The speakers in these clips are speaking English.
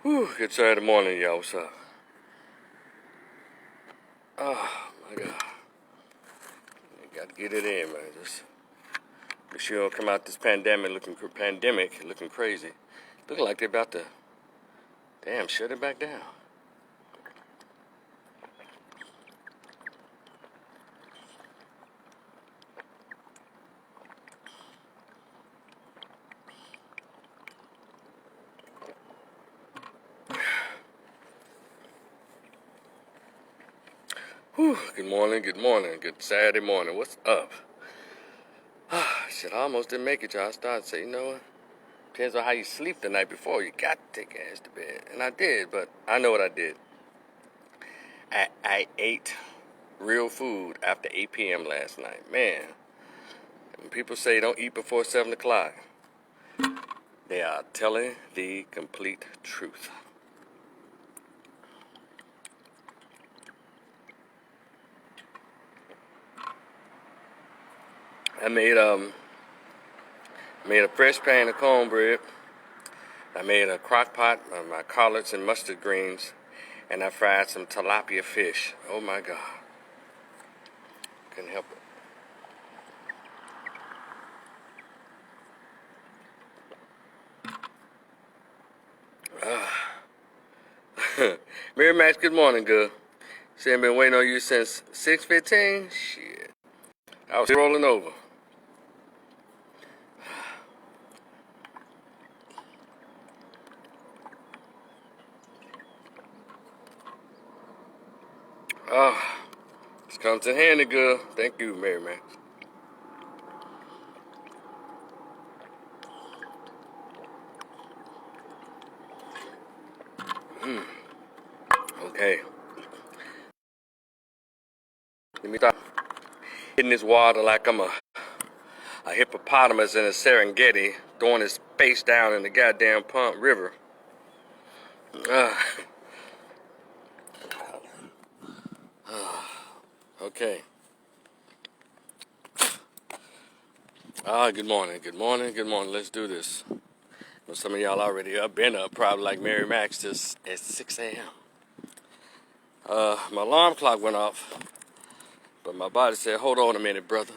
Whew, good Saturday morning, y'all. What's up? Oh, my God. You got to get it in, man. Just make sure you don't come out this pandemic looking crazy. Looking like they're about to, damn, shut it back down. Whew, good morning, good Saturday morning. What's up? Shit, I almost didn't make it, y'all. I started to say, you know what? Depends on how you sleep the night before. You got to take your ass to bed. And I did, but I know what I did. I ate real food after 8 p.m. last night. Man, when people say don't eat before 7 o'clock, they are telling the complete truth. I made a fresh pan of cornbread. I made a crock pot of my collards and mustard greens, and I fried some tilapia fish. Oh my God, couldn't help it. Mary Max, good morning, girl. See, I've been waiting on you since 6:15. Shit, I was rolling over. Oh, this comes in handy, girl. Thank you, Mary Max. Okay, let me stop hitting this water like I'm a hippopotamus in a Serengeti, throwing his face down in the goddamn pump river. Uh, okay. Good morning. Let's do this. Well, some of y'all already up, been up, probably like Mary Max, just at 6 a.m. My alarm clock went off, but my body said, hold on a minute, brother.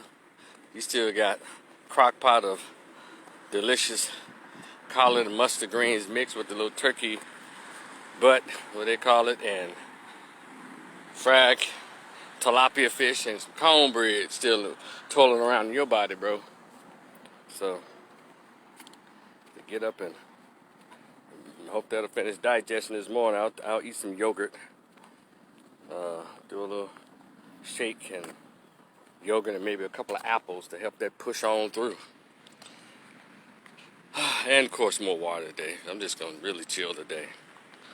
You still got crock pot of delicious collard and mustard greens mixed with the little turkey butt, what they call it, and fried tilapia fish and some cornbread still twirling around in your body, bro. So, get up and hope that'll finish digestion this morning. I'll eat some yogurt, do a little shake and yogurt and maybe a couple of apples to help that push on through. And of course more water today. I'm just gonna really chill today,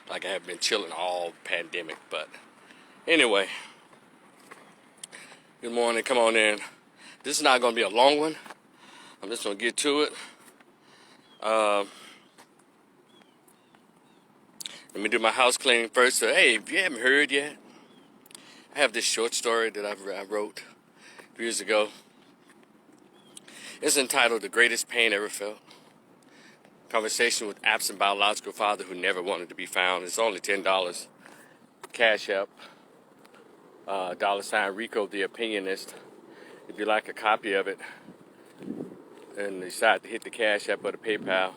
like I have been chilling all pandemic. But anyway, good morning, come on in. This is not gonna be a long one. I'm just gonna get to it. Let me do my house cleaning first. So hey, if you haven't heard yet, I have this short story that I wrote years ago. It's entitled "The Greatest Pain Ever Felt." Conversation with absent biological father who never wanted to be found. It's only $10. Cash App, $ Rico the Opinionist. If you like a copy of it and decide to hit the Cash App or the PayPal,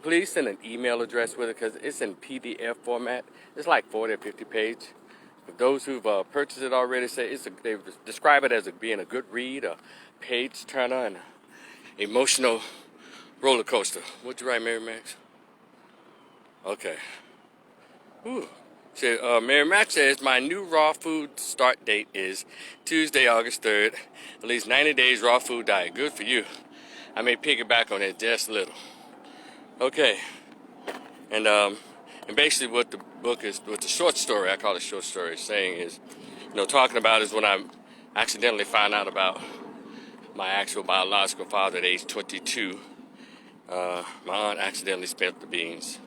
please send an email address with it because it's in PDF format. It's like 40 or 50 pages. For those who've purchased it already, say they describe it as being a good read, a page turner, and emotional roller coaster. What'd you write, Mary Max? Okay. Whew. So, Mary Max says, my new raw food start date is Tuesday, August 3rd. At least 90 days raw food diet. Good for you. I may piggyback on that just a little. Okay. And basically what the book is, what the short story, I call it short story, saying is, talking about is when I accidentally found out about my actual biological father at age 22. My aunt accidentally spilled the beans.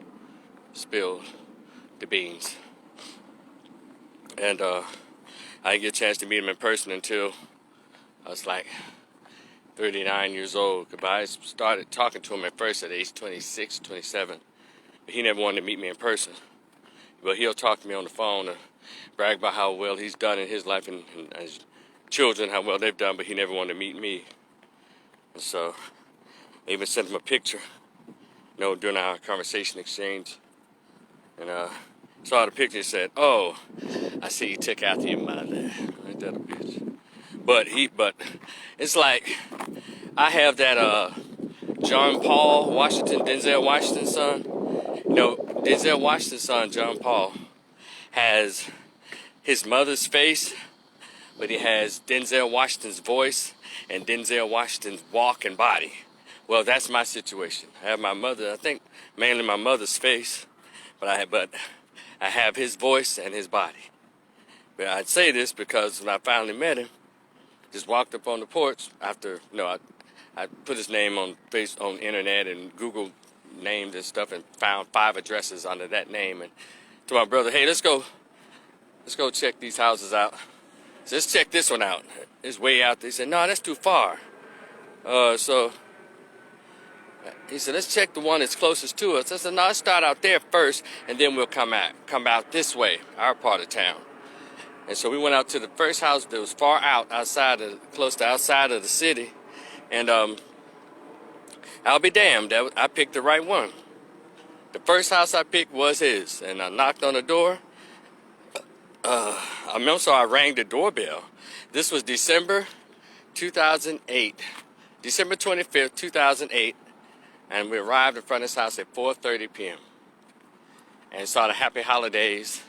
And I didn't get a chance to meet him in person until I was like 39 years old. But I started talking to him at first at age 26, 27. but he never wanted to meet me in person. But he'll talk to me on the phone and brag about how well he's done in his life and his children, how well they've done, but he never wanted to meet me. And so I even sent him a picture, during our conversation exchange. And saw the picture and said, "Oh, I see you took after your mother." Ain't that a bitch? But it's like I have that John Paul Washington, Denzel Washington's son. Denzel Washington's son, John Paul, has his mother's face, but he has Denzel Washington's voice and Denzel Washington's walk and body. Well, that's my situation. I have my mother, I think mainly my mother's face, but I have his voice and his body. But I'd say this because when I finally met him, just walked up on the porch after, I put his name on internet and Google names and stuff and found 5 addresses under that name, and to my brother, "Hey, let's go check these houses out. So let's check this one out. It's way out there." He said, "No, that's too far." So he said, "Let's check the one that's closest to us." I said, "No, let's start out there first, and then we'll come out this way, our part of town." And so we went out to the first house that was far out, close to outside of the city, and I'll be damned, I picked the right one. The first house I picked was his, and I knocked on the door. I rang the doorbell. This was December 2008, December 25th, 2008, and we arrived in front of his house at 4:30 p.m. and saw the happy holidays,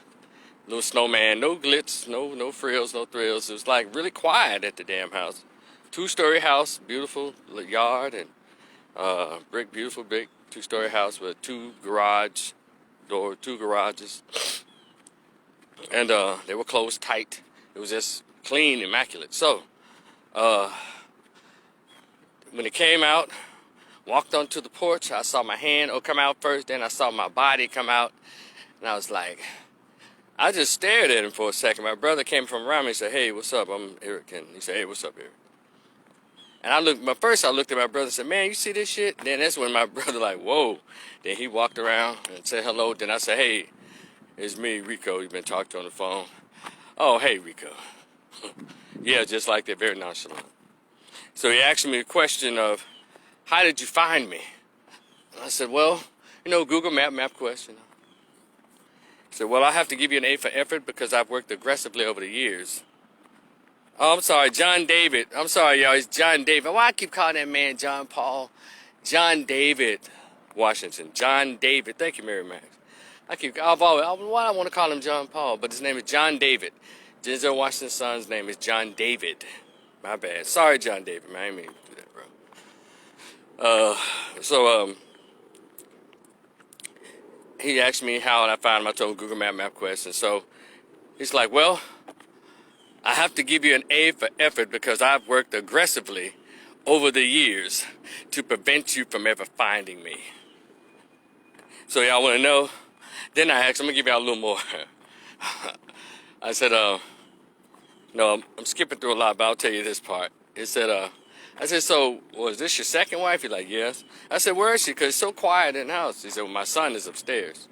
little snowman, no glitz, no frills, no thrills. It was like really quiet at the damn house. 2-story house, beautiful yard, and beautiful big 2-story house with 2 garages, and they were closed tight. It was just clean, immaculate. So when it came out, walked onto the porch, I saw my hand come out first, then I saw my body come out, and I was like, I just stared at him for a second. My brother came from around me and said, "Hey, what's up? I'm Eric." And he said, "Hey, what's up, Eric?" And I looked at my brother and said, "Man, you see this shit?" Then that's when my brother like, "Whoa." Then he walked around and said hello. Then I said, "Hey, it's me, Rico. You've been talking to on the phone." "Oh, hey, Rico." Yeah, just like that, very nonchalant. So he asked me a question of, "How did you find me?" And I said, "Well, Google map question." He said, "Well, I have to give you an A for effort because I've worked aggressively over the years." Oh, I'm sorry, John David. I'm sorry, y'all. It's John David. Why I keep calling that man John Paul? John David Washington. John David. Thank you, Mary Max. Why I want to call him John Paul, but his name is John David. Denzel Washington's son's name is John David. My bad. Sorry, John David, man. I didn't mean to do that, bro. He asked me how I found him. I told him Google map question. So he's like, "Well, I have to give you an A for effort because I've worked aggressively over the years to prevent you from ever finding me." So y'all want to know? Then I asked, I'm going to give y'all a little more. I said, no, I'm skipping through a lot, but I'll tell you this part. It said, I said, "So, was this your second wife?" He's like, "Yes." I said, "Where is she? Because it's so quiet in the house." He said, "Well, my son is upstairs."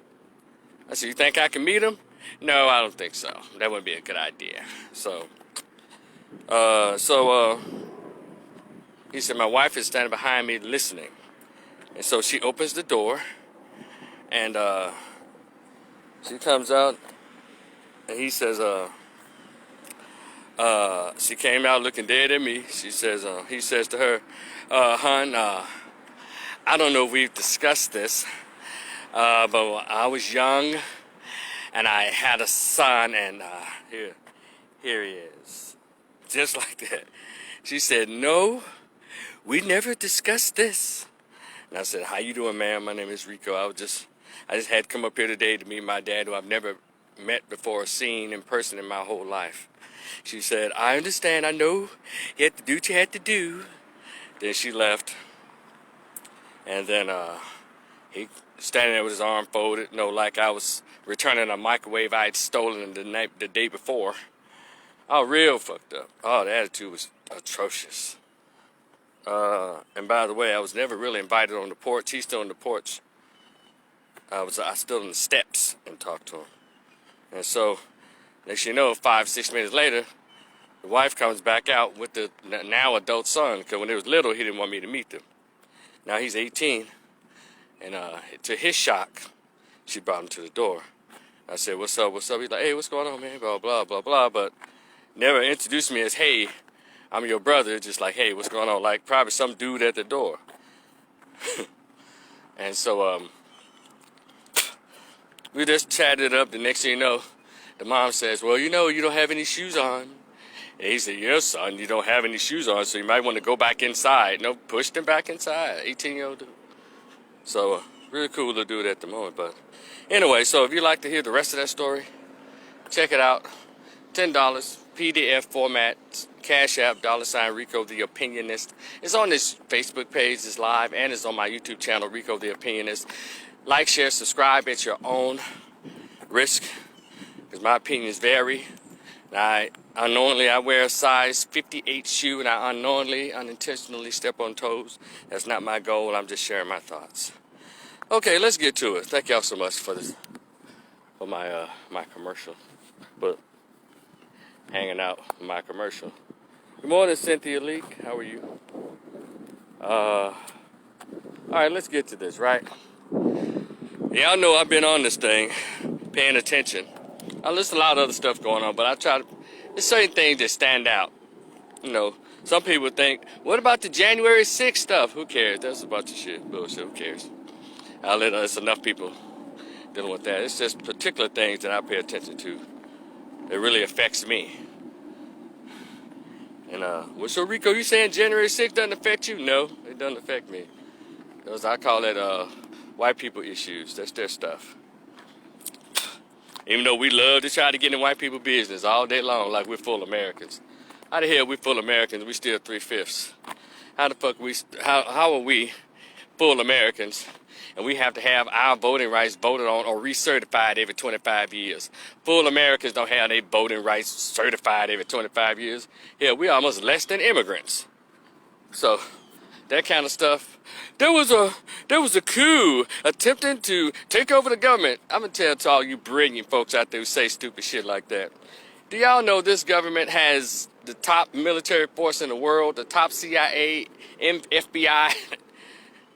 I said, "You think I can meet him?" "No, I don't think so. That wouldn't be a good idea." So he said, "My wife is standing behind me listening." And so she opens the door, and she comes out, and he says, she came out looking dead at me. He says to her, "Hon, I don't know if we've discussed this, but when I was young, and I had a son, and here he is." Just like that. She said, "No, we never discussed this." And I said, "How you doing, ma'am? My name is Rico. I just had come up here today to meet my dad, who I've never met before or seen in person in my whole life." She said, "I understand. I know you had to do what you had to do." Then she left. And then he standing there with his arm folded, like I was returning a microwave I had stolen the day before. Oh, real fucked up. Oh, the attitude was atrocious. And by the way, I was never really invited on the porch. He's still on the porch I stood on the steps and talked to him. And so, next you know, 5-6 minutes later, the wife comes back out with the now adult son, because when he was little, he didn't want me to meet them. Now he's 18, and to his shock, she brought him to the door. I said, what's up, what's up? He's like, hey, what's going on, man? Blah, blah, blah, blah, but never introduced me as, hey, I'm your brother, just like, hey, what's going on? Like, probably some dude at the door. And so, we just chatted up. The next thing you know, the mom says, well, you know, you don't have any shoes on. And he said, yes, son, you don't have any shoes on, so you might want to go back inside. No, pushed him back inside, 18-year-old dude. So, really cool to do it at the moment. But anyway, so if you'd like to hear the rest of that story, check it out. $10, PDF format, Cash App, $ Rico the Opinionist. It's on this Facebook page, it's live, and it's on my YouTube channel, Rico the Opinionist. Like, share, subscribe at your own risk, because my opinions vary. Unknowingly, I wear a size 58 shoe, and I unintentionally step on toes. That's not my goal. I'm just sharing my thoughts. Okay, let's get to it. Thank y'all so much for this, for my my commercial, but hanging out with my commercial. Good morning, Cynthia Leak. How are you? All right, let's get to this, right? Y'all know I've been on this thing, paying attention. There's a lot of other stuff going on, but I try to, there's certain things that stand out. You know, some people think, what about the January 6th stuff? Who cares? That's a bunch of shit, bullshit, who cares? There's enough people dealing with that. It's just particular things that I pay attention to that really affects me. And, well, so Rico, you saying January 6th doesn't affect you? No, it doesn't affect me. Those, I call that white people issues. That's their stuff. Even though we love to try to get in white people business all day long, like we're full Americans. How the hell we full Americans? We still 3/5. How the fuck how are we full Americans and we have to have our voting rights voted on or recertified every 25 years? Full Americans don't have their voting rights certified every 25 years. Yeah, we're almost less than immigrants. So that kind of stuff. There was a coup attempting to take over the government. I'm gonna tell to all you brilliant folks out there who say stupid shit like that. Do y'all know this government has the top military force in the world, the top CIA, FBI?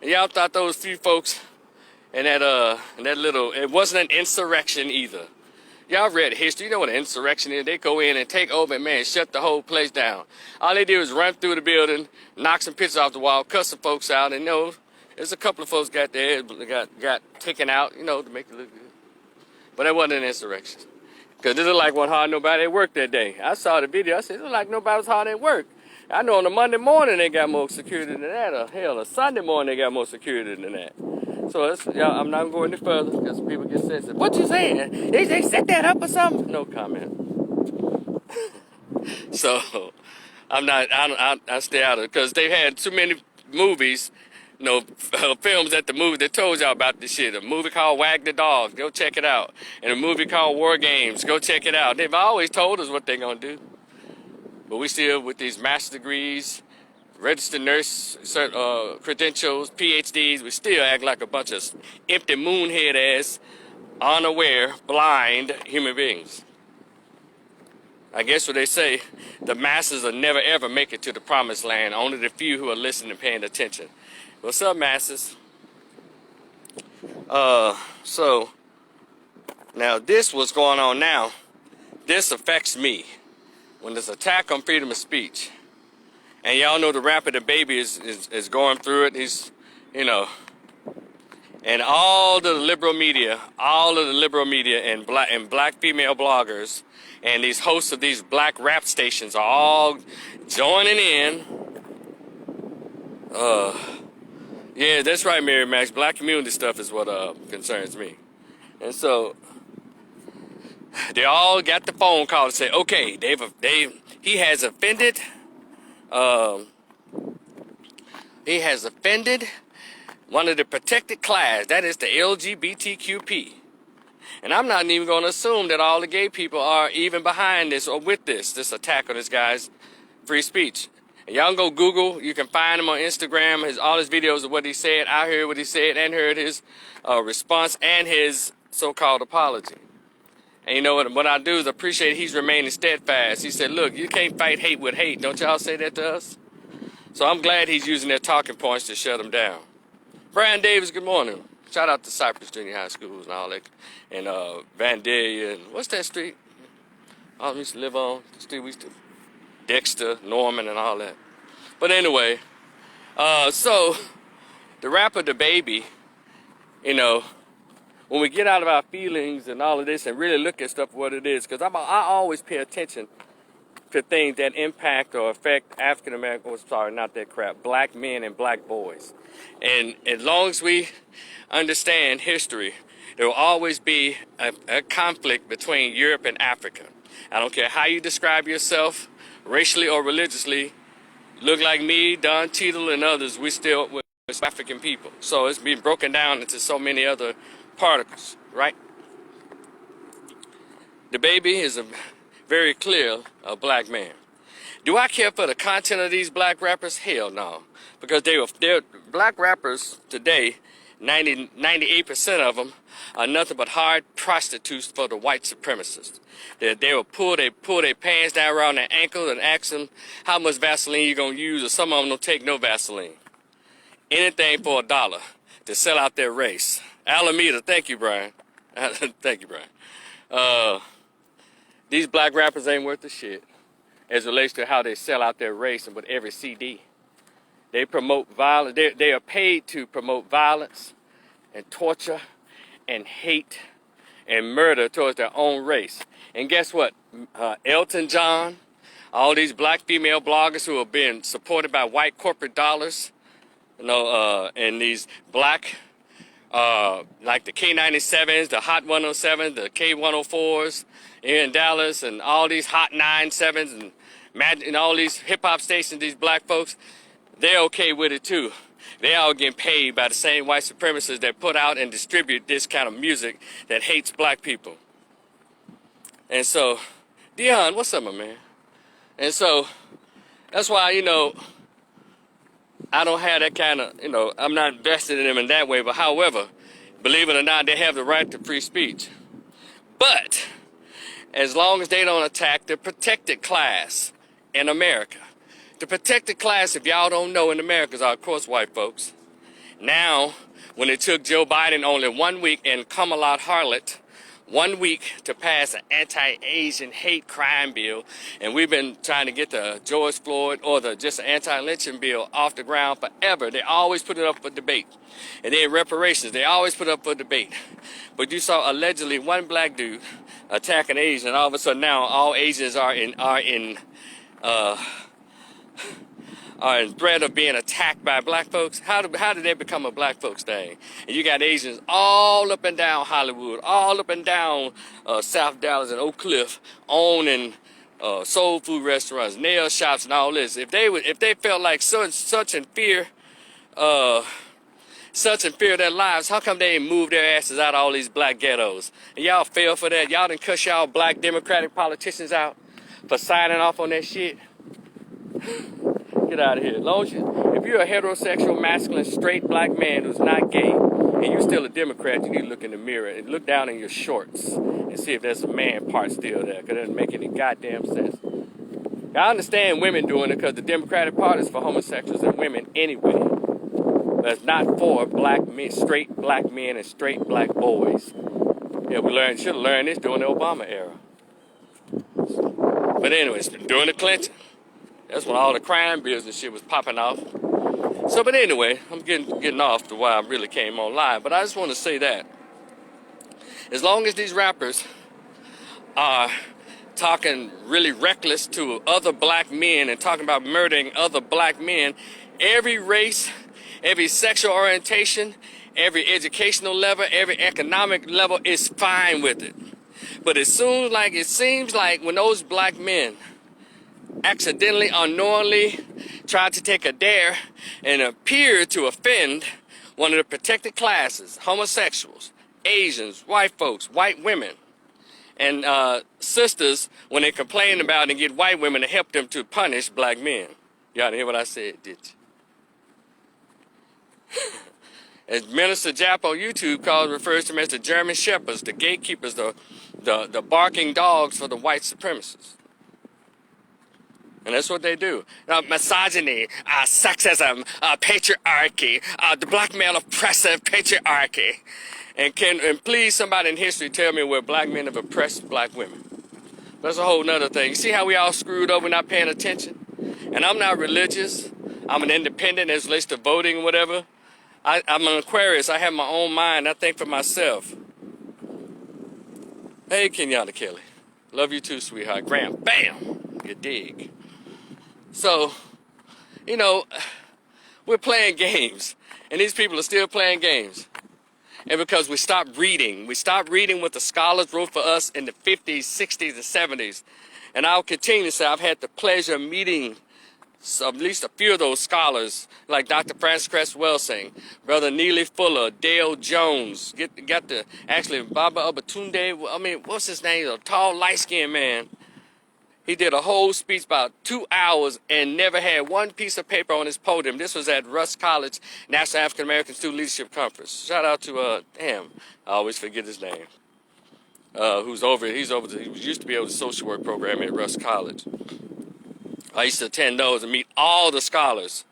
And y'all thought those few folks and that little, it wasn't an insurrection either. Y'all read history, you know what an insurrection is. They go in and take over and, man, shut the whole place down. All they did was run through the building, knock some pictures off the wall, cut some folks out, and, you know, there's a couple of folks got their heads got taken out, you know, to make it look good. But that wasn't an insurrection. Because it looked like one hard nobody at work that day. I saw the video, I said, it looked like nobody was hard at work. I know on a Monday morning they got more security than that, or hell, a Sunday morning they got more security than that. So I'm not going any further because people get sensitive. What you saying? They set that up or something? No comment. So I stay out of it because they've had too many movies, you know, films at the movie that told y'all about this shit. A movie called Wag the Dog, go check it out. And a movie called War Games, go check it out. They've always told us what they're gonna do. But we still, with these master's degrees, registered nurse credentials, PhDs, we still act like a bunch of empty moonhead ass, unaware, blind human beings. I guess what they say, the masses will never ever make it to the promised land, only the few who are listening and paying attention. What's up, masses? So, now this what's going on now, this affects me. When there's attack on freedom of speech. And y'all know the rapper the baby is going through it. He's, you know, and all of the liberal media and black female bloggers and these hosts of these black rap stations are all joining in. Yeah, that's right, Mary Max. Black community stuff is what concerns me. And so they all got the phone call to say, okay, he has offended one of the protected class, that is the LGBTQP. And I'm not even going to assume that all the gay people are even behind this or with this attack on this guy's free speech. And y'all can go Google. You can find him on Instagram. All his videos of what he said. I heard what he said and heard his response and his so-called apology. And you know what I do is appreciate he's remaining steadfast. He said, look, you can't fight hate with hate. Don't y'all say that to us? So I'm glad he's using their talking points to shut them down. Brian Davis, good morning. Shout out to Cypress Junior High Schools and all that. And Vandalia and what's that street? I used to live on the street we used to, Dexter, Norman and all that. But anyway, so the rapper The Baby, you know, when we get out of our feelings and all of this and really look at stuff for what it is, because I always pay attention to things that impact or affect African American, black men and black boys. And as long as we understand history, there will always be a conflict between Europe and Africa. I don't care how you describe yourself, racially or religiously, look like me, Don Cheadle, and others, we still with African people. So it's been broken down into so many other particles, right? The Baby is a very clear black man. Do I care for the content of these black rappers? Hell no. Because they're black rappers today, 98% of them are nothing but hard prostitutes for the white supremacists. They will pull their pants down around their ankle and ask them how much Vaseline you gonna use, or some of them don't take no Vaseline. Anything for $1 to sell out their race. Alameda, thank you, Brian. Thank you, Brian. These black rappers ain't worth the shit as it relates to how they sell out their race and with every CD. They promote violence. They are paid to promote violence and torture and hate and murder towards their own race. And guess what? Elton John, all these black female bloggers who are being supported by white corporate dollars, you know, and these black, like the K97s, the Hot 107s, the K104s here in Dallas, and all these Hot 97s and all these hip-hop stations, these black folks, they're okay with it too. They all getting paid by the same white supremacists that put out and distribute this kind of music that hates black people. And so, Dion, what's up, my man? And so, that's why, you know, I don't have that kind of, you know, I'm not invested in them in that way. But however, believe it or not, they have the right to free speech. But as long as they don't attack the protected class in America. The protected class, if y'all don't know, in America is, of course, white folks. Now, when it took Joe Biden only 1 week and Kamala Harris 1 week to pass an anti-Asian hate crime bill, and we've been trying to get the George Floyd or just an anti-lynching bill off the ground forever. They always put it up for debate. And then reparations, they always put it up for debate. But you saw allegedly one black dude attack an Asian, and all of a sudden now all Asians are in threat of being attacked by black folks. How did they become a black folks thing? And you got Asians all up and down Hollywood, all up and down South Dallas and Oak Cliff, owning soul food restaurants, nail shops, and all this. If they felt like such in fear of their lives, how come they ain't moved their asses out of all these black ghettos? And y'all fell for that. Y'all done cuss y'all black Democratic politicians out for signing off on that shit. Get out of here. If you're a heterosexual, masculine, straight black man who's not gay, and you're still a Democrat, you need to look in the mirror and look down in your shorts and see if there's a man part still there, because it doesn't make any goddamn sense. I understand women doing it because the Democratic Party is for homosexuals and women anyway. But it's not for black men, straight black men and straight black boys. Yeah, we should have learned this during the Obama era. But anyways, during the Clinton, that's when all the crime bills and shit was popping off. So, but anyway, I'm getting off to why I really came on live. But I just want to say that as long as these rappers are talking really reckless to other black men and talking about murdering other black men, every race, every sexual orientation, every educational level, every economic level is fine with it. But as soon as it seems like when those black men accidentally, unknowingly tried to take a dare and appear to offend one of the protected classes, homosexuals, Asians, white folks, white women, and sisters, when they complain about it and get white women to help them to punish black men. Y'all didn't hear what I said, did you? As Minister Jap on YouTube refers to them as the German shepherds, the gatekeepers, the barking dogs for the white supremacists. And that's what they do. Misogyny, sexism, patriarchy, the black male oppressive patriarchy. And please somebody in history tell me where black men have oppressed black women. That's a whole nother thing. You see how we all screwed over not paying attention? And I'm not religious. I'm an independent as relates to voting and whatever. I'm an Aquarius. I have my own mind. I think for myself. Hey, Kenyatta Kelly. Love you too, sweetheart. Graham. Bam! You dig. So, you know, we're playing games. And these people are still playing games. And because we stopped reading what the scholars wrote for us in the 50s, 60s, and 70s. And I'll continue to say I've had the pleasure of meeting at least a few of those scholars, like Dr. Francis Cress Welsing, Brother Neely Fuller, Dale Jones, actually Baba Obatunde, what's his name? A tall, light-skinned man. He did a whole speech about 2 hours and never had one piece of paper on his podium. This was at Russ College National African American Student Leadership Conference. Shout out to I always forget his name. He used to be over the social work program at Russ College. I used to attend those and meet all the scholars.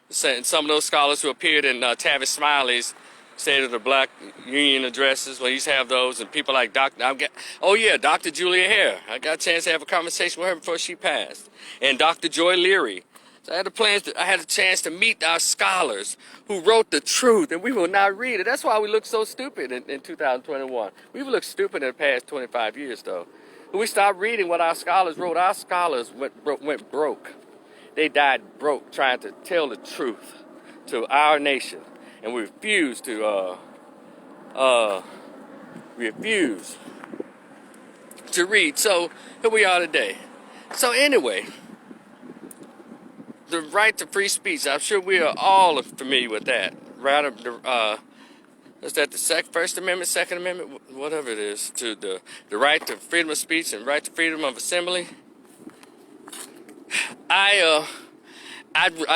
Some of those scholars who appeared in Tavis Smiley's State of the Black Union addresses. Well, he used to have those, and people like Dr. Julia Hare. I got a chance to have a conversation with her before she passed. And Dr. Joy Leary. So I had a chance to meet our scholars who wrote the truth, and we will not read it. That's why we look so stupid in 2021. We've looked stupid in the past 25 years, though. When we stopped reading what our scholars wrote, our scholars went broke. They died broke trying to tell the truth to our nation. And we refuse to read. So here we are today. So anyway, the right to free speech. I'm sure we are all familiar with that. Is that the First Amendment, Second Amendment, whatever it is, to the right to freedom of speech and right to freedom of assembly? I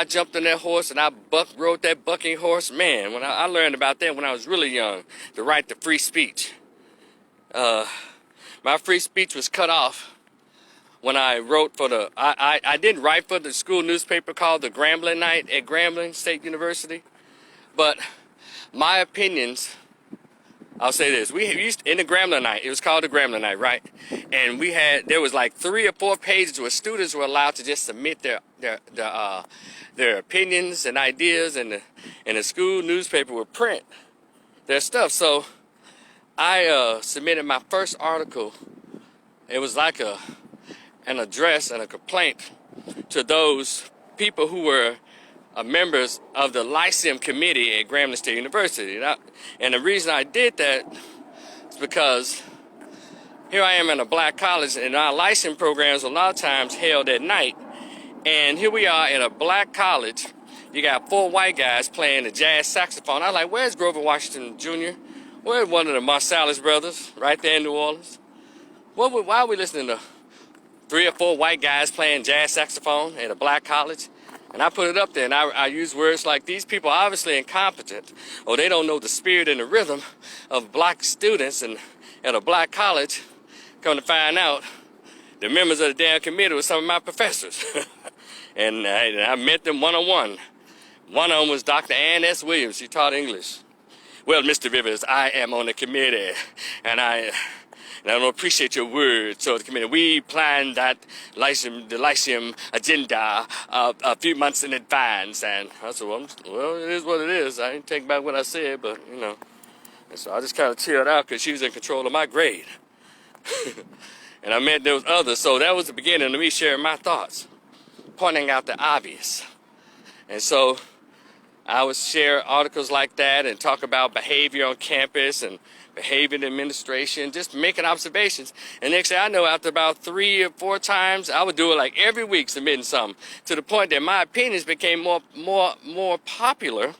jumped on that horse and I rode that bucking horse. Man, when I learned about that when I was really young, the right to free speech. My free speech was cut off when I wrote for I didn't write for the school newspaper called the Grambling Night at Grambling State University, but my opinions, I'll say this, we used in the Grambling Night, it was called the Grambling Night, right? And there was like 3 or 4 pages where students were allowed to just submit their opinions and ideas, and the school newspaper would print their stuff. So I submitted my first article. It was like an address and a complaint to those people who were members of the Lyceum Committee at Grambling State University. And the reason I did that is because here I am in a black college, and our Lyceum programs a lot of times held at night. And here we are in a black college. You got 4 white guys playing the jazz saxophone. I was like, where's Grover Washington Jr.? Where's one of the Marsalis brothers right there in New Orleans? Why are we listening to 3 or 4 white guys playing jazz saxophone at a black college? And I put it up there, and I use words like, these people are obviously incompetent, or they don't know the spirit and the rhythm of black students at a black college. Come to find out, the members of the damn committee were some of my professors. And I met them one-on-one. One of them was Dr. Ann S. Williams. She taught English. Well, Mr. Rivers, I am on the committee, and I don't appreciate your words. So the committee, we planned the Lyceum agenda a few months in advance. And I said, well, it is what it is. I didn't take back what I said, but, you know. And so I just kind of chilled out because she was in control of my grade. And I met those others. So that was the beginning of me sharing my thoughts, pointing out the obvious. And so I would share articles like that and talk about behavior on campus and behavior in administration, just making observations. And next thing I know, after about 3 or 4 times, I would do it like every week, submitting something, to the point that my opinions became more popular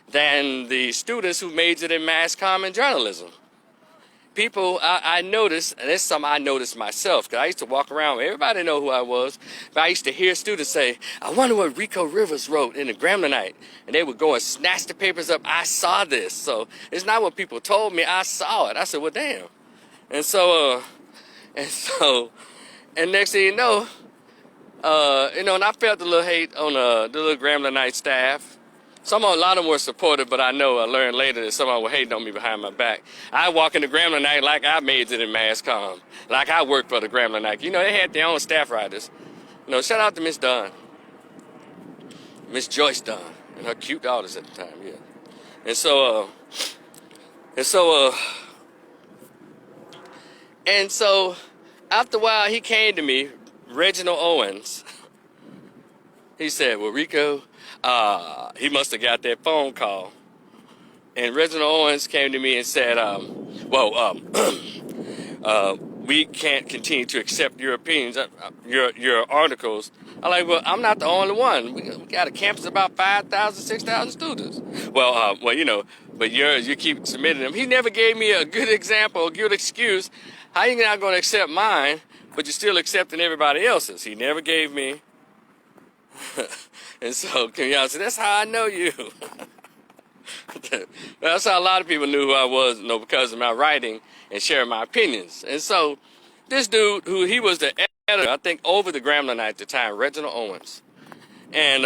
than the students who majored in mass comm and journalism. people, I noticed, and it's something I noticed myself, because I used to walk around, everybody know who I was, but I used to hear students say, I wonder what Rico Rivers wrote in the Grambling Night, and they would go and snatch the papers up. I saw this, so it's not what people told me, I saw it. I said, well, damn. And so, and next thing you know, and I felt a little hate on the little Grambling Night staff. A lot of them were supportive, but I learned later that some of them were hating on me behind my back. I walk in the Grambling Night like I majored in mass comm, like I worked for the Grambling Night. They had their own staff writers. Shout out to Miss Dunn, Miss Joyce Dunn, and her cute daughters at the time, yeah. And so after a while, he came to me, Reginald Owens. He said, well, Rico, he must have got that phone call. And Reginald Owens came to me and said, we can't continue to accept your opinions, your articles. I'm like, well, I'm not the only one. We got a campus of about 5,000, 6,000 students. But you keep submitting them. He never gave me a good example, a good excuse. How you not going to accept mine, but you're still accepting everybody else's? He never gave me. And so, that's how I know you. That's how a lot of people knew who I was, because of my writing and sharing my opinions. And so, this dude, he was the editor, I think, over the Grambling Night at the time, Reginald Owens. And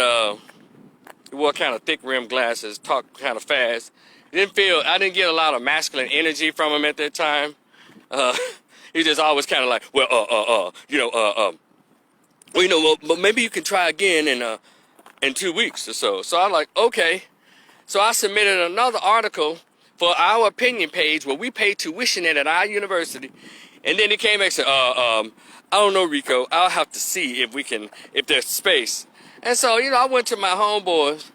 he wore kind of thick rimmed glasses, talked kind of fast. I didn't get a lot of masculine energy from him at that time. He just always kind of like, but maybe you can try again in 2 weeks or so. So I'm like, okay. So I submitted another article for our opinion page where we pay tuition at our university. And then he came back and said, I don't know, Rico. I'll have to see if there's space. And so, I went to my homeboys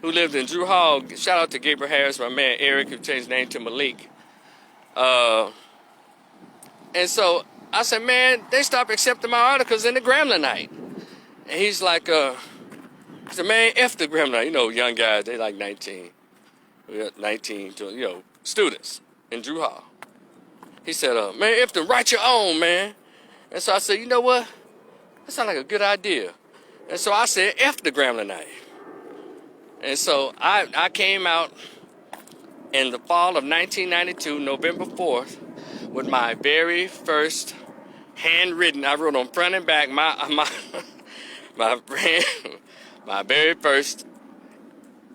who lived in Drew Hall. Shout out to Gabriel Harris, my man Eric, who changed his name to Malik. And so I said, man, they stopped accepting my articles in the Grambling Night. And he's like, he said, man, F the Grambling Night. Young guys, they like 19. We got 19 to, students in Drew Hall. He said, man, F them, write your own, man. And so I said, you know what? That sounds like a good idea. And so I said, F the Grambling Night. And so I came out in the fall of 1992, November 4th, with my very first handwritten, I wrote on front and back, my very first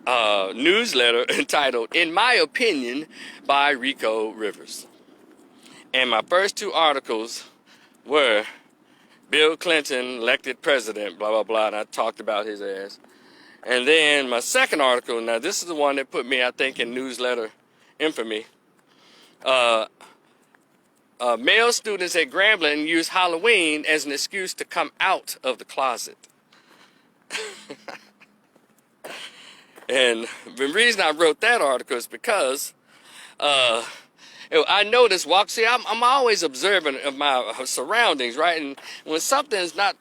newsletter entitled, In My Opinion, by Rico Rivers. And my first two articles were Bill Clinton elected president, blah, blah, blah, and I talked about his ass. And then my second article, now this is the one that put me, I think, in newsletter infamy. Male students at Grambling use Halloween as an excuse to come out of the closet. And the reason I wrote that article is because I noticed, I'm always observant of my surroundings, right? And when something's not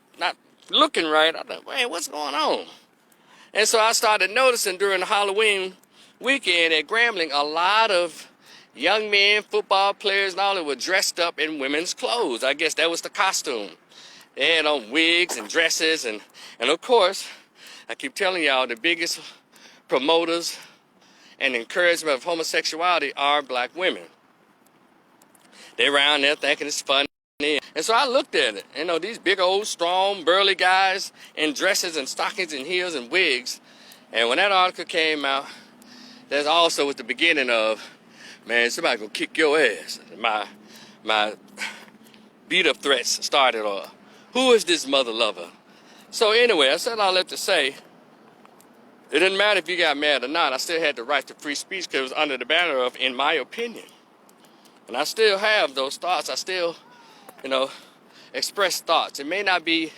looking right, I'm like, man, what's going on? And so I started noticing during the Halloween weekend at Grambling, a lot of young men, football players and all that were dressed up in women's clothes. I guess that was the costume. They had on wigs and dresses, and of course, I keep telling y'all, the biggest promoters and encouragement of homosexuality are black women. They're around there thinking it's funny. And so I looked at it, these big old strong burly guys in dresses and stockings and heels and wigs. And when that article came out, that also was the beginning of, man, somebody gonna kick your ass. My beat up threats started, or who is this mother lover? So anyway, I said all that to say, it didn't matter if you got mad or not, I still had the right to free speech because it was under the banner of, in my opinion. And I still have those thoughts. I still, express thoughts. It may not be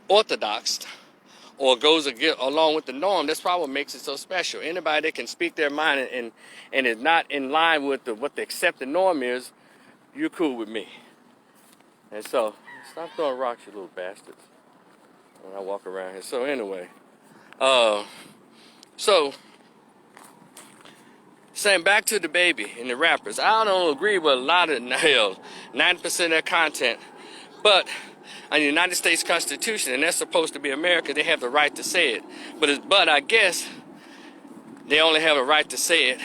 orthodox or goes along with the norm. That's probably what makes it so special. Anybody that can speak their mind and is not in line with what the accepted norm is, you're cool with me. And so, stop throwing rocks, you little bastards, when I walk around here. So anyway, so saying back to the baby and the rappers. I don't agree with a lot of, hell, 90% of their content. But on the United States Constitution, and that's supposed to be America, they have the right to say it. But I guess they only have a right to say it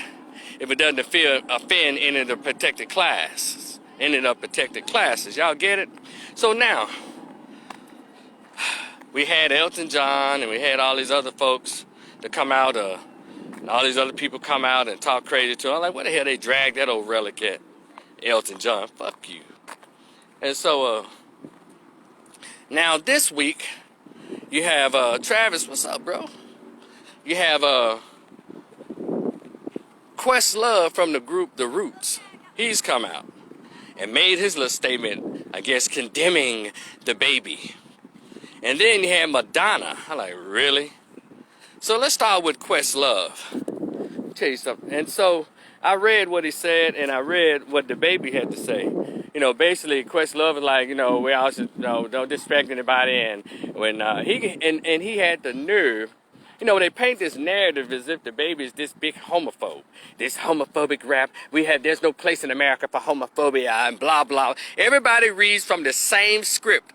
if it doesn't offend any of the protected classes. Any of the protected classes. Y'all get it? So now, we had Elton John and we had all these other folks that come out, and all these other people come out and talk crazy to him. I'm like, what the hell they drag that old relic at? Elton John, fuck you. And so, now this week, you have Travis, what's up, bro? You have Questlove from the group The Roots. He's come out and made his little statement, I guess, condemning the baby. And then you have Madonna. I'm like, really? So let's start with Questlove. Tell you something. And so I read what he said, and I read what the baby had to say. You know, basically, Questlove is like, you know, we all should, you know, don't disrespect anybody. And when he had the nerve, you know, they paint this narrative as if the baby is this big homophobe, this homophobic rap. There's no place in America for homophobia and blah, blah. Everybody reads from the same script.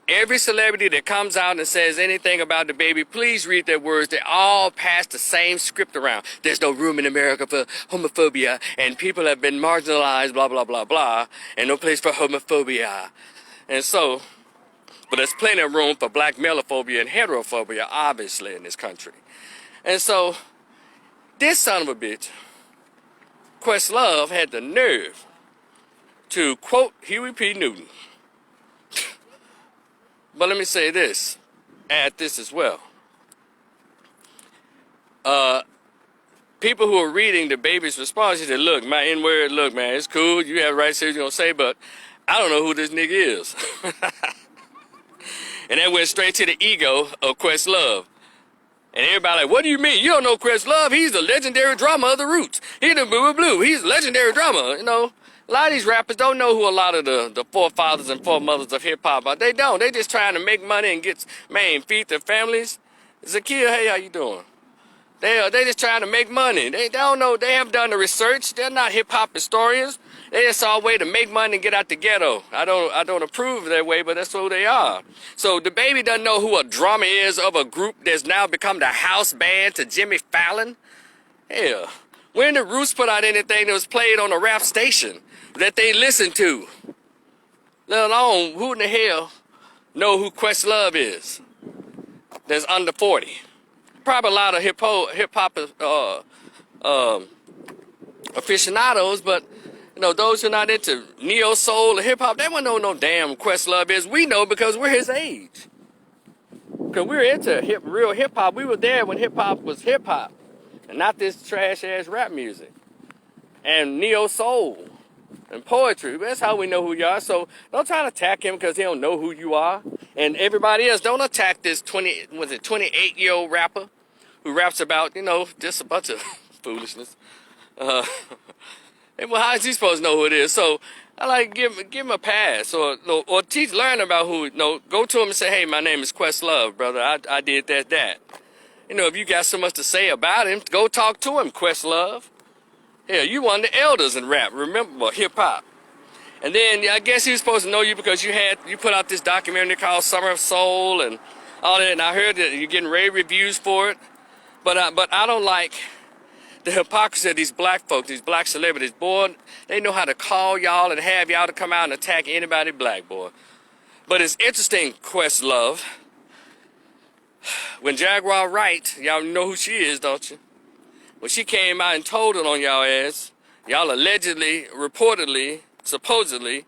Every celebrity that comes out and says anything about the baby, please read their words. They all pass the same script around. There's no room in America for homophobia, and people have been marginalized, blah, blah, blah, blah, and no place for homophobia. And so, but there's plenty of room for black malephobia and heterophobia, obviously, in this country. And so, this son of a bitch, Questlove, had the nerve to quote Huey P. Newton. But let me say this, add this as well. People who are reading the baby's response, he said, look, my N-word, look, man, it's cool, you have the right to say what you're going to say, but I don't know who this nigga is. And that went straight to the ego of Questlove. And everybody like, what do you mean? You don't know Questlove? He's the legendary drummer of the Roots. He's the blue blue. He's a legendary drummer, you know. A lot of these rappers don't know who a lot of the forefathers and foremothers of hip-hop are. They don't. They just trying to make money and feed their families. Zakia, hey, how you doing? They just trying to make money. They don't know. They haven't done the research. They're not hip-hop historians. They just saw a way to make money and get out the ghetto. I don't approve of their way, but that's who they are. So the baby doesn't know who a drummer is of a group that's now become the house band to Jimmy Fallon. Hell, when the Roots put out anything that was played on a rap station that they listened to, let alone who in the hell know who Questlove is that's under 40. Probably a lot of hip-hop aficionados, but you know, those who are not into neo-soul or hip-hop, they won't know no damn Questlove is. We know because we're his age. Because we're into real hip-hop. We were there when hip-hop was hip-hop and not this trash-ass rap music. And neo-soul and poetry. That's how we know who you are. So don't try to attack him because he don't know who you are. And everybody else, don't attack this 28-year-old rapper who raps about, you know, just a bunch of foolishness. Well, how is he supposed to know who it is? So I like give him a pass or learn about who. You know, go to him and say, hey, my name is Questlove, brother. I did that. You know, if you got so much to say about him, go talk to him, Questlove. Yeah, you one of the elders in rap, remember, well, hip-hop. And then I guess he was supposed to know you because you put out this documentary called Summer of Soul and all that, and I heard that you're getting rave reviews for it. But I don't like the hypocrisy of these black folks, these black celebrities. Boy, they know how to call y'all and have y'all to come out and attack anybody black, boy. But it's interesting, Questlove. When Jaguar Wright, y'all know who she is, don't you? When she came out and told it on y'all ass, y'all allegedly, reportedly, supposedly,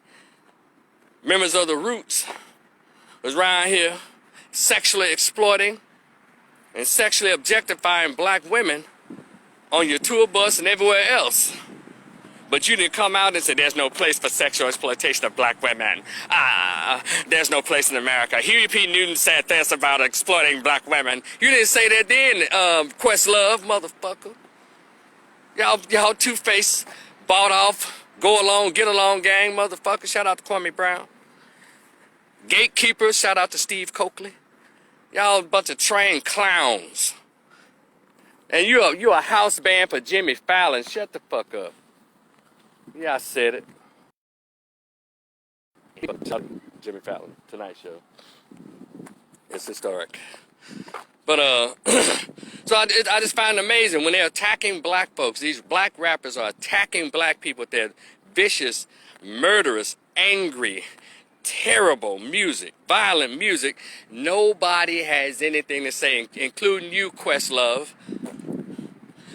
members of the Roots was around here sexually exploiting and sexually objectifying black women on your tour bus and everywhere else. But you didn't come out and say there's no place for sexual exploitation of black women. There's no place in America. Huey P. Newton said this about exploiting black women. You didn't say that then, Questlove, motherfucker. Y'all two-faced, bought off, go along, get along gang, motherfucker. Shout out to Kwame Brown. Gatekeepers, shout out to Steve Coakley. Y'all a bunch of trained clowns. And you a house band for Jimmy Fallon. Shut the fuck up. Yeah, I said it. Jimmy Fallon, Tonight Show. It's historic. But so I just find it amazing when they're attacking black folks. These black rappers are attacking black people with their vicious, murderous, angry, terrible music, violent music. Nobody has anything to say, including you, Questlove.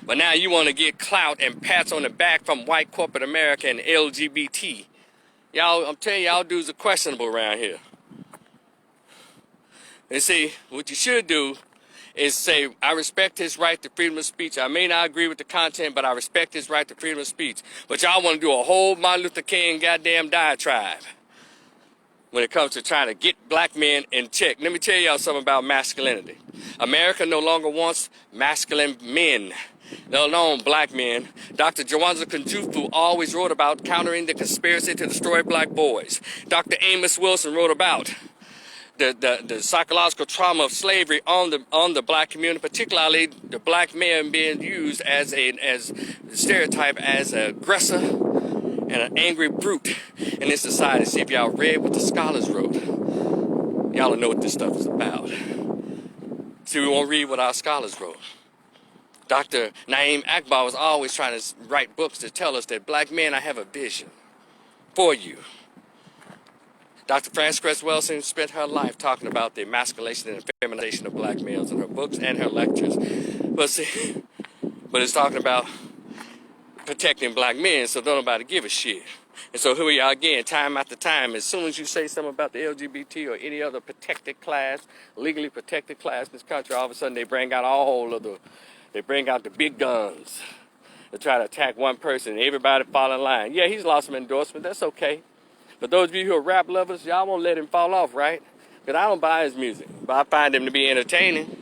But now you want to get clout and pats on the back from white corporate America and LGBT. Y'all, I'm telling y'all dudes are questionable around here. And see, what you should do is say, I respect his right to freedom of speech. I may not agree with the content, but I respect his right to freedom of speech. But y'all want to do a whole Martin Luther King goddamn diatribe when it comes to trying to get black men in check. Let me tell y'all something about masculinity. America no longer wants masculine men, let alone black men. Dr. Jawanza Kunjufu always wrote about countering the conspiracy to destroy black boys. Dr. Amos Wilson wrote about the psychological trauma of slavery on the black community, particularly the black man being used as stereotype as an aggressor and an angry brute in this society. See if y'all read what the scholars wrote. Y'all know what this stuff is about. See, we won't read what our scholars wrote. Dr. Naeem Akbar was always trying to write books to tell us that black men, I have a vision for you. Dr. Frances Cress Welsing spent her life talking about the emasculation and feminization of black males in her books and her lectures. But it's talking about protecting black men, so don't nobody give a shit. And so here we are again, time after time. As soon as you say something about the LGBT or any other protected class, legally protected class in this country, all of a sudden they bring out the big guns to try to attack one person and everybody fall in line. Yeah, he's lost some endorsement. That's okay. But those of you who are rap lovers, y'all won't let him fall off, right? Because I don't buy his music, but I find him to be entertaining.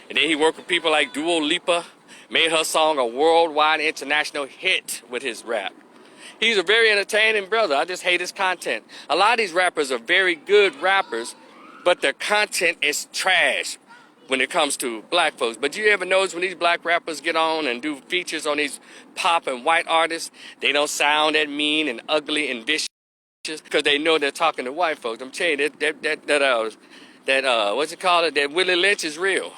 And then he worked with people like Dua Lipa, made her song a worldwide international hit with his rap. He's a very entertaining brother. I just hate his content. A lot of these rappers are very good rappers, but their content is trash when it comes to black folks. But you ever notice when these black rappers get on and do features on these pop and white artists, they don't sound that mean and ugly and vicious because they know they're talking to white folks. I'm telling you, that Willie Lynch is real.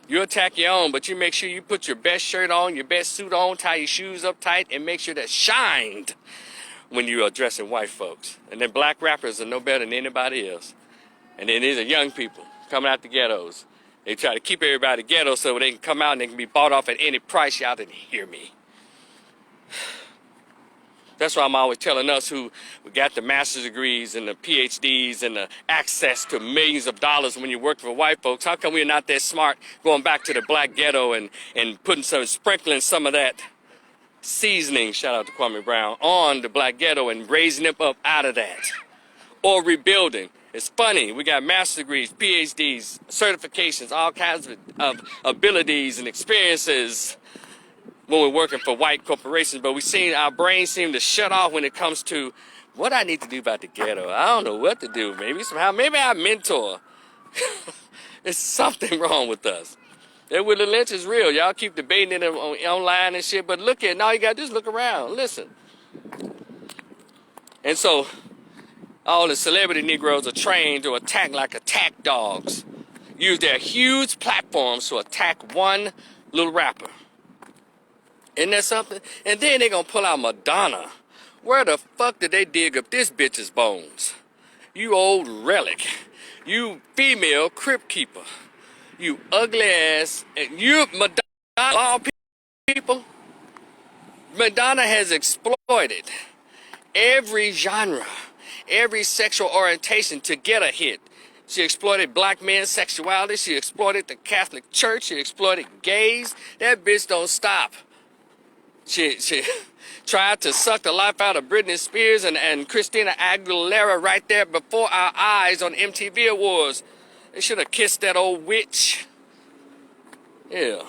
You attack your own, but you make sure you put your best shirt on, your best suit on, tie your shoes up tight, and make sure they're shined when you're addressing white folks. And then black rappers are no better than anybody else. And then these are young people coming out the ghettos. They try to keep everybody ghetto so they can come out and they can be bought off at any price. Y'all didn't hear me. That's why I'm always telling us who got the master's degrees and the PhDs and the access to millions of dollars when you work for white folks, how come we're not that smart going back to the black ghetto and sprinkling some of that seasoning, shout out to Kwame Brown, on the black ghetto and raising them up out of that? Or rebuilding. It's funny, we got master's degrees, PhDs, certifications, all kinds of abilities and experiences when we're working for white corporations, but our brains seem to shut off when it comes to what I need to do about the ghetto. I don't know what to do. Maybe I mentor. There's something wrong with us. That Willie Lynch is real. Y'all keep debating it online and shit, but look at it. All you got to do is look around. Listen. And so all the celebrity Negroes are trained to attack like attack dogs. Use their huge platforms to attack one little rapper. Isn't that something? And then they're going to pull out Madonna. Where the fuck did they dig up this bitch's bones? You old relic. You female crypt keeper. You ugly ass. And you, Madonna, all people. Madonna has exploited every genre, every sexual orientation to get a hit. She exploited black men's sexuality. She exploited the Catholic Church. She exploited gays. That bitch don't stop. She tried to suck the life out of Britney Spears and Christina Aguilera right there before our eyes on MTV Awards. They should have kissed that old witch. Yeah.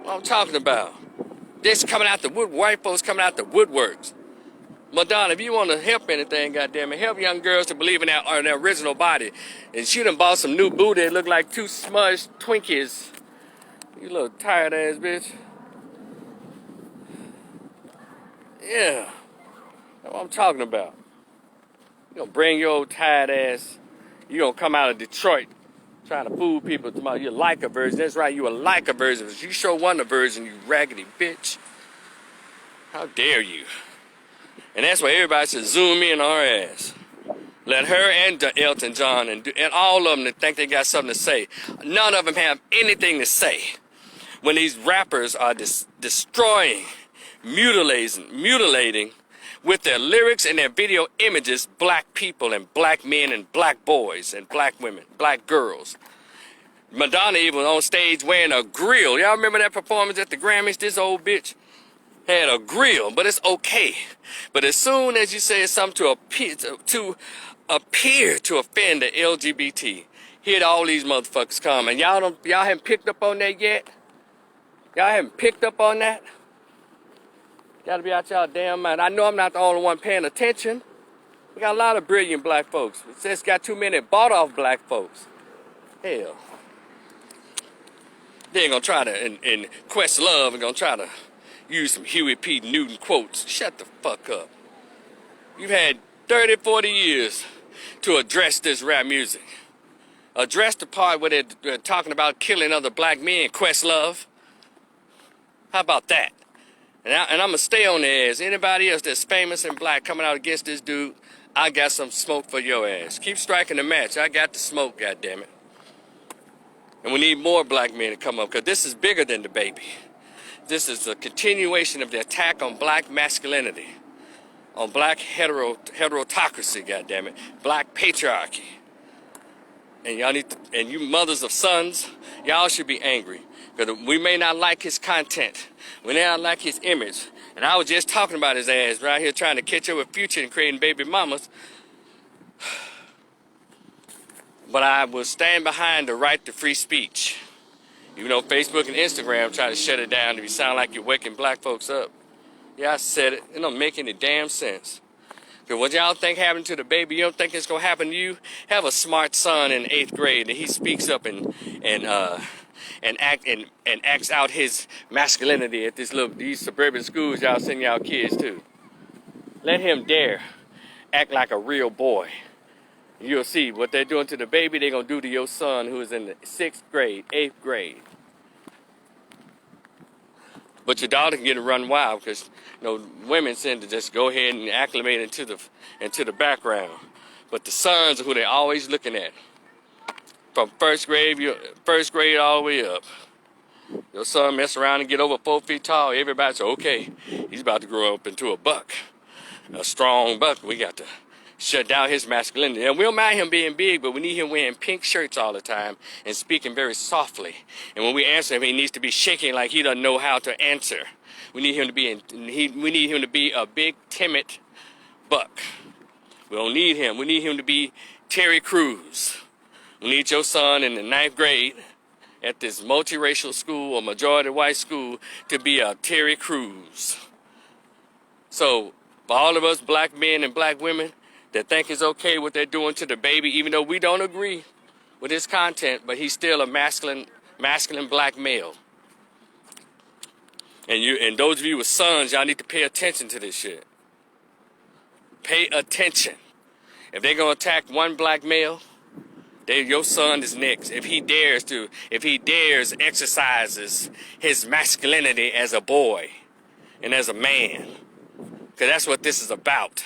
What I'm talking about. This coming out the white folks coming out the woodworks. Madonna, if you want to help anything, goddammit, help young girls to believe in their original body. And she done bought some new booty that look like two smudged Twinkies. You little tired ass bitch. Yeah, that's what I'm talking about. You gonna bring your old tired ass. You gonna come out of Detroit trying to fool people tomorrow. You like a virgin. That's right, you a like a virgin. You sure wasn't a virgin, you raggedy bitch. How dare you? And that's why everybody should zoom in on her ass. Let her and Elton John and all of them that think they got something to say. None of them have anything to say. When these rappers are destroying, mutilating with their lyrics and their video images, black people and black men and black boys and black women, black girls. Madonna even was on stage wearing a grill. Y'all remember that performance at the Grammys? This old bitch had a grill, but it's okay. But as soon as you say something to appear to offend the LGBT, here all these motherfuckers come. And y'all haven't picked up on that yet? Y'all haven't picked up on that? Gotta be out y'all damn mind. I know I'm not the only one paying attention. We got a lot of brilliant black folks. It says got too many bought off black folks. Hell. They ain't gonna try to, and Questlove and gonna try to use some Huey P. Newton quotes. Shut the fuck up. You've had 30, 40 years to address this rap music. Address the part where they're talking about killing other black men, Questlove. How about that? And I'm going to stay on their ass. Anybody else that's famous and black coming out against this dude, I got some smoke for your ass. Keep striking the match. I got the smoke, goddammit. And we need more black men to come up, because this is bigger than the baby. This is a continuation of the attack on black masculinity, on black heterotocracy, goddammit, black patriarchy. And y'all need to, and you mothers of sons, y'all should be angry. Because we may not like his content. We may not like his image. And I was just talking about his ass right here trying to catch up with Future and creating baby mamas. But I will stand behind the right to free speech. Even though Facebook and Instagram try to shut it down if you sound like you're waking black folks up. Yeah, I said it. It don't make any damn sense. Because what y'all think happened to the baby, you don't think it's going to happen to you? Have a smart son in 8th grade and he speaks up and acts out his masculinity at these suburban schools y'all send y'all kids to. Let him dare act like a real boy. You'll see what they're doing to the baby, they're going to do to your son who is in the 6th grade, 8th grade. But your daughter can get to run wild because women tend to just go ahead and acclimate into the background. But the sons are who they're always looking at. From first grade all the way up. Your son mess around and get over 4 feet tall. Everybody's okay. He's about to grow up into a buck, a strong buck. We got to shut down his masculinity. And we don't mind him being big, but we need him wearing pink shirts all the time and speaking very softly. And when we answer him, he needs to be shaking like he doesn't know how to answer. We need him to be a big, timid buck. We don't need him. We need him to be Terry Crews. We need your son in the 9th grade at this multiracial school or majority white school to be a Terry Crews. So for all of us black men and black women that think it's okay what they're doing to the baby, even though we don't agree with his content, but he's still a masculine black male. And those of you with sons, y'all need to pay attention to this shit. Pay attention. If they're gonna attack one black male, your son is next. If he dares exercises his masculinity as a boy and as a man. Because that's what this is about.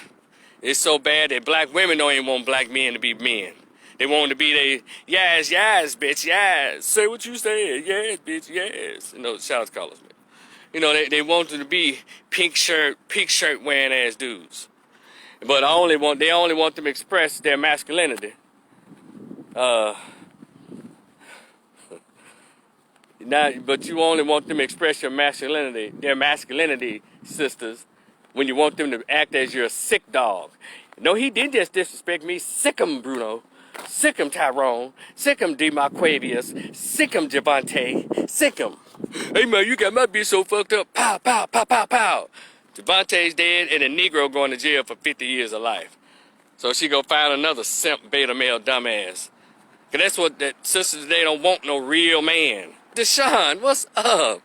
It's so bad that black women don't even want black men to be men. They want them to be yes, bitch, yes. Say what you say, yes, bitch, yes. Shout callers, man. They want them to be pink shirt wearing ass dudes. But they only want them to express their masculinity. But you only want them to express their masculinity, sisters, when you want them to act as your sick dog. No, he did just disrespect me. Sick him, Bruno. Sick him, Tyrone. Sick him, DeMarquavius. Sick him, Javante. Sick him. Hey, man, you got my bitch so fucked up. Pow, pow, pow, pow, pow. Javante's dead and a Negro going to jail for 50 years of life. So she go find another simp beta male dumbass. Because that's what that sisters today don't want no real man. Deshaun, what's up?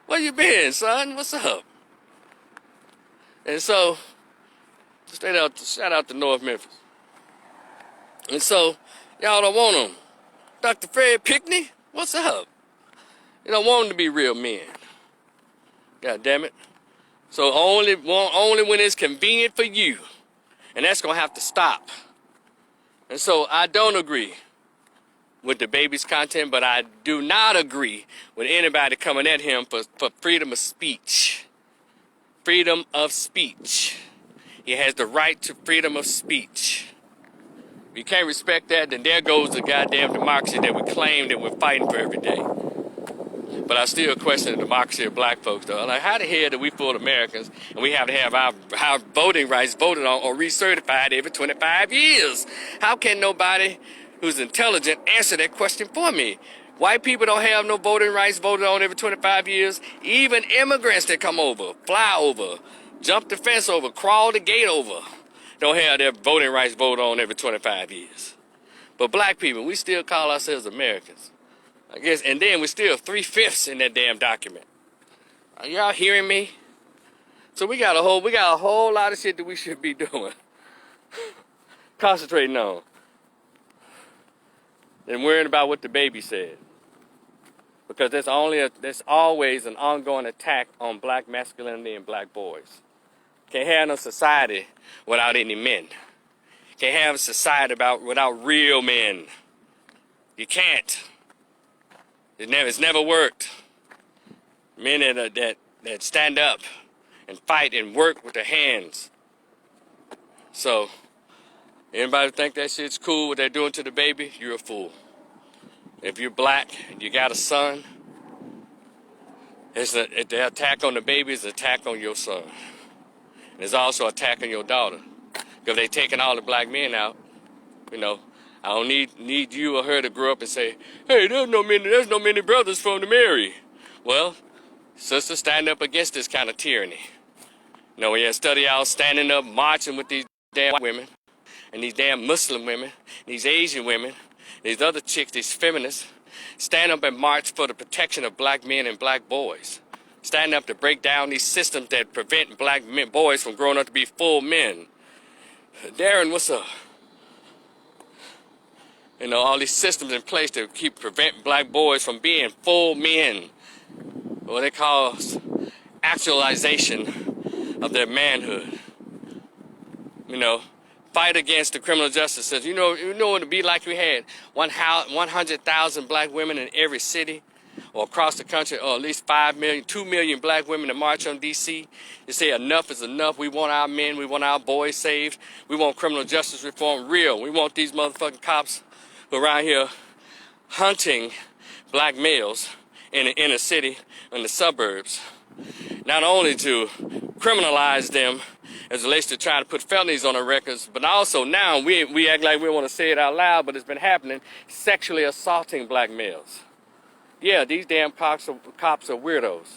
Where you been, son? What's up? And so, shout out to North Memphis. And so, y'all don't want them. Dr. Fred Pickney, what's up? You don't want them to be real men. God damn it. So only when it's convenient for you. And that's going to have to stop. And so I don't agree with the baby's content, but I do not agree with anybody coming at him for freedom of speech. Freedom of speech. He has the right to freedom of speech. If you can't respect that, then there goes the goddamn democracy that we claim that we're fighting for every day. But I still question the democracy of black folks, though. Like, how the hell do we fool Americans and we have to have our voting rights voted on or recertified every 25 years? How can nobody who's intelligent answer that question for me? White people don't have no voting rights voted on every 25 years. Even immigrants that come over, fly over, jump the fence over, crawl the gate over, don't have their voting rights voted on every 25 years. But black people, we still call ourselves Americans. I guess, and then we're still 3/5 in that damn document. Are y'all hearing me? So we got a whole lot of shit that we should be doing, concentrating on, and worrying about what the baby said, because there's always an ongoing attack on black masculinity and black boys. Can't have no society without any men. Can't have a society without real men. You can't. It's never worked. Men that stand up and fight and work with their hands. So, anybody think that shit's cool, what they're doing to the baby, you're a fool. If you're black and you got a son, the attack on the baby is an attack on your son. And it's also an attack on your daughter. Because they taking all the black men out, you know. I don't need you or her to grow up and say, hey, there's no many brothers for them to marry. Well, sisters, stand up against this kind of tyranny. You know, when you study out standing up, marching with these damn white women, and these damn Muslim women, these Asian women, these other chicks, these feminists, stand up and march for the protection of black men and black boys. Stand up to break down these systems that prevent black boys from growing up to be full men. Darren, what's up? You know, all these systems in place to prevent black boys from being full men. What they call actualization of their manhood. You know, fight against the criminal justice system. You know what it'd be like if we had 100,000 black women in every city or across the country, or at least 2 million black women to march on D.C. to say enough is enough. We want our men, we want our boys saved. We want criminal justice reform real. We want these motherfucking cops around here hunting black males in the inner city and the suburbs, not only to criminalize them as it relates to trying to put felonies on their records, but also now we act like we want to say it out loud, but it's been happening, sexually assaulting black males. Yeah, these damn cops are weirdos.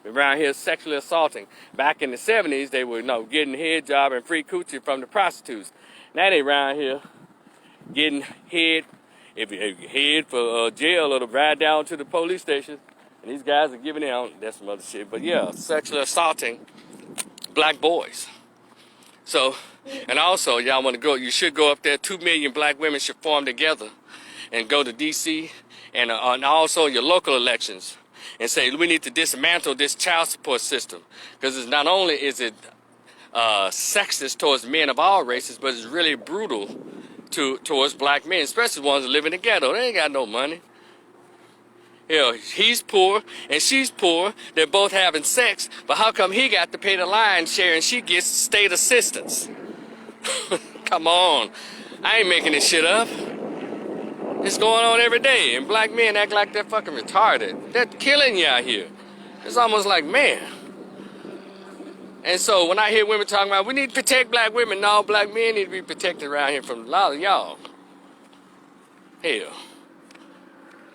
Around here sexually assaulting. Back in the 70s, they were getting head job and free coochie from the prostitutes. Now they around here getting head, if you head for jail or to ride down to the police station, and these guys are giving out, that's some other shit, but yeah, sexually assaulting black boys. So, and also, y'all want to go, you should go up there, 2 million black women should form together and go to D.C. and also your local elections and say, we need to dismantle this child support system, because it's not only is it sexist towards men of all races, but it's really brutal towards black men, especially ones that live in the ghetto. They ain't got no money. Hell, he's poor and she's poor. They're both having sex, but how come he got to pay the lion's share and she gets state assistance? Come on. I ain't making this shit up. It's going on every day, and black men act like they're fucking retarded. They're killing you out here. It's almost like, man. And so when I hear women talking about, we need to protect black women, no, black men need to be protected around here from a lot of y'all. Hell.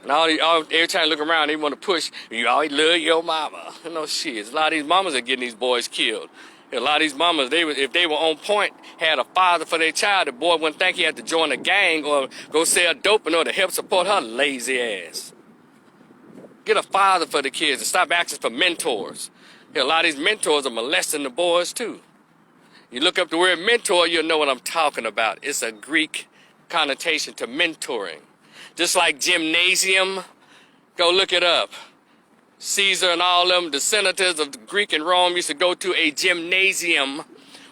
And every time I look around, they want to push, you always love your mama. No shit. A lot of these mamas are getting these boys killed. A lot of these mamas, if they were on point, had a father for their child, the boy wouldn't think he had to join a gang or go sell dope in order to help support her lazy ass. Get a father for the kids and stop asking for mentors. A lot of these mentors are molesting the boys too. You look up the word mentor, you'll know what I'm talking about. It's a Greek connotation to mentoring. Just like gymnasium, go look it up. Caesar and all them, the senators of Greek and Rome used to go to a gymnasium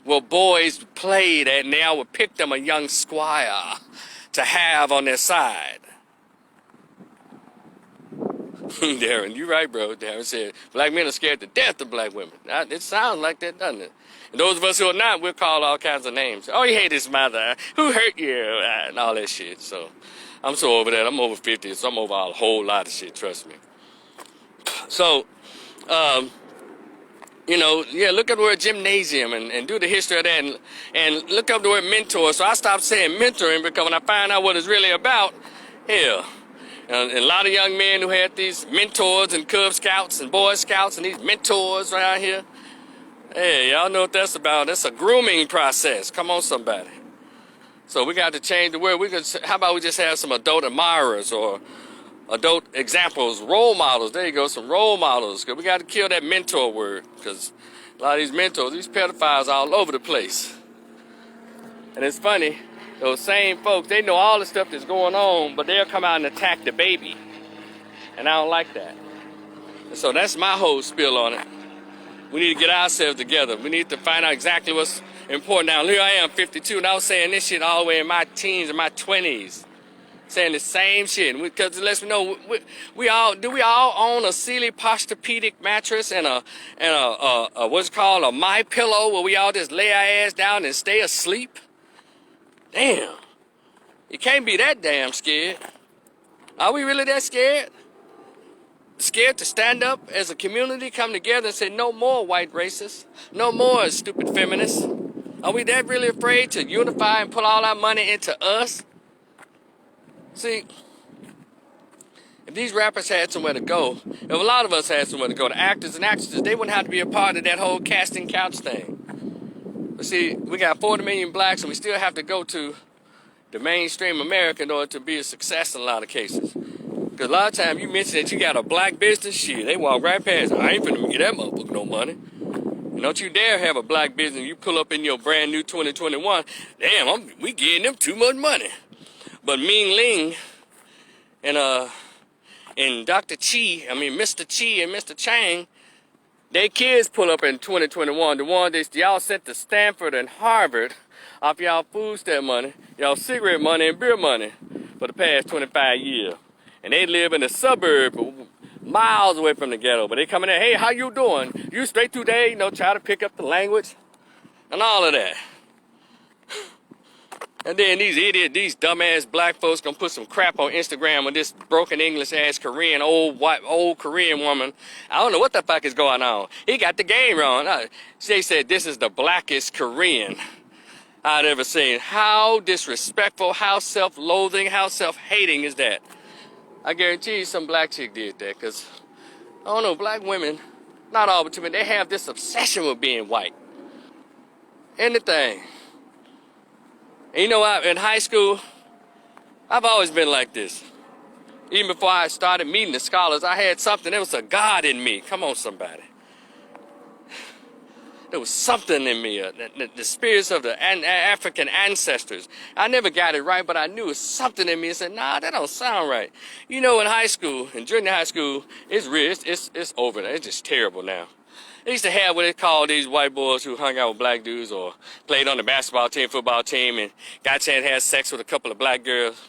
where boys played at, and they would pick them a young squire to have on their side. Darren, you right, bro. Darren said, black men are scared to death of black women. Now, it sounds like that, doesn't it? And those of us who are not, we'll call all kinds of names. Oh, you hate his mother. Who hurt you? And all that shit. So I'm so over that. I'm over 50, so I'm over a whole lot of shit, trust me. So, you know, yeah, look up the word gymnasium and do the history of that and look up the word mentor. So I stopped saying mentoring because when I find out what it's really about, hell, and a lot of young men who had these mentors and Cub Scouts and Boy Scouts and these mentors around here, hey, y'all know what that's about. That's a grooming process. Come on, somebody. So we got to change the word. How about we just have some adult admirers or adult examples, role models. There you go, some role models. Because we got to kill that mentor word. Because a lot of these mentors, these pedophiles are all over the place. And it's funny, those same folks, they know all the stuff that's going on, but they'll come out and attack the baby. And I don't like that. And so that's my whole spill on it. We need to get ourselves together. We need to find out exactly what's important. Now, here I am, 52, and I was saying this shit all the way in my teens and my 20s. Saying the same shit. Because it lets me know, we all own a Sealy Posturepedic mattress and a what's called a My Pillow where we all just lay our ass down and stay asleep? Damn. You can't be that damn scared. Are we really that scared? Scared to stand up as a community, come together and say no more white racists, no more stupid feminists? Are we that really afraid to unify and put all our money into us? See, if these rappers had somewhere to go, if a lot of us had somewhere to go, the actors and actresses, they wouldn't have to be a part of that whole casting couch thing. But see, we got 40 million blacks and we still have to go to the mainstream America in order to be a success in a lot of cases. Because a lot of times you mention that you got a black business, shit, they walk right past. I ain't finna get that motherfucker no money. And don't you dare have a black business. You pull up in your brand new 2021, damn, we getting them too much money. But Ming Ling and Dr. Mr. Chi and Mr. Chang, their kids pull up in 2021. The one that y'all sent to Stanford and Harvard off y'all food stamp money, y'all cigarette money and beer money for the past 25 years. And they live in the suburb miles away from the ghetto. But they come in there, hey, how you doing? You straight through there, you know, try to pick up the language and all of that. And then these idiots, these dumbass black folks gonna put some crap on Instagram with this broken English ass Korean, old Korean woman. I don't know what the fuck is going on. He got the game wrong. They said this is the blackest Korean I'd ever seen. How disrespectful, how self-loathing, how self-hating is that? I guarantee you some black chick did that, because, I don't know, black women, not all but too many, they have this obsession with being white. Anything. And you know, in high school, I've always been like this. Even before I started meeting the scholars, I had something, there was a God in me. Come on, somebody. There was something in me, the spirits of the African ancestors. I never got it right, but I knew it was something in me and said, nah, that don't sound right. You know, in high school, in junior high school, it's real, it's over now. It's just terrible now. They used to have what they called these white boys who hung out with black dudes or played on the basketball team, football team, and got a chance to have sex with a couple of black girls.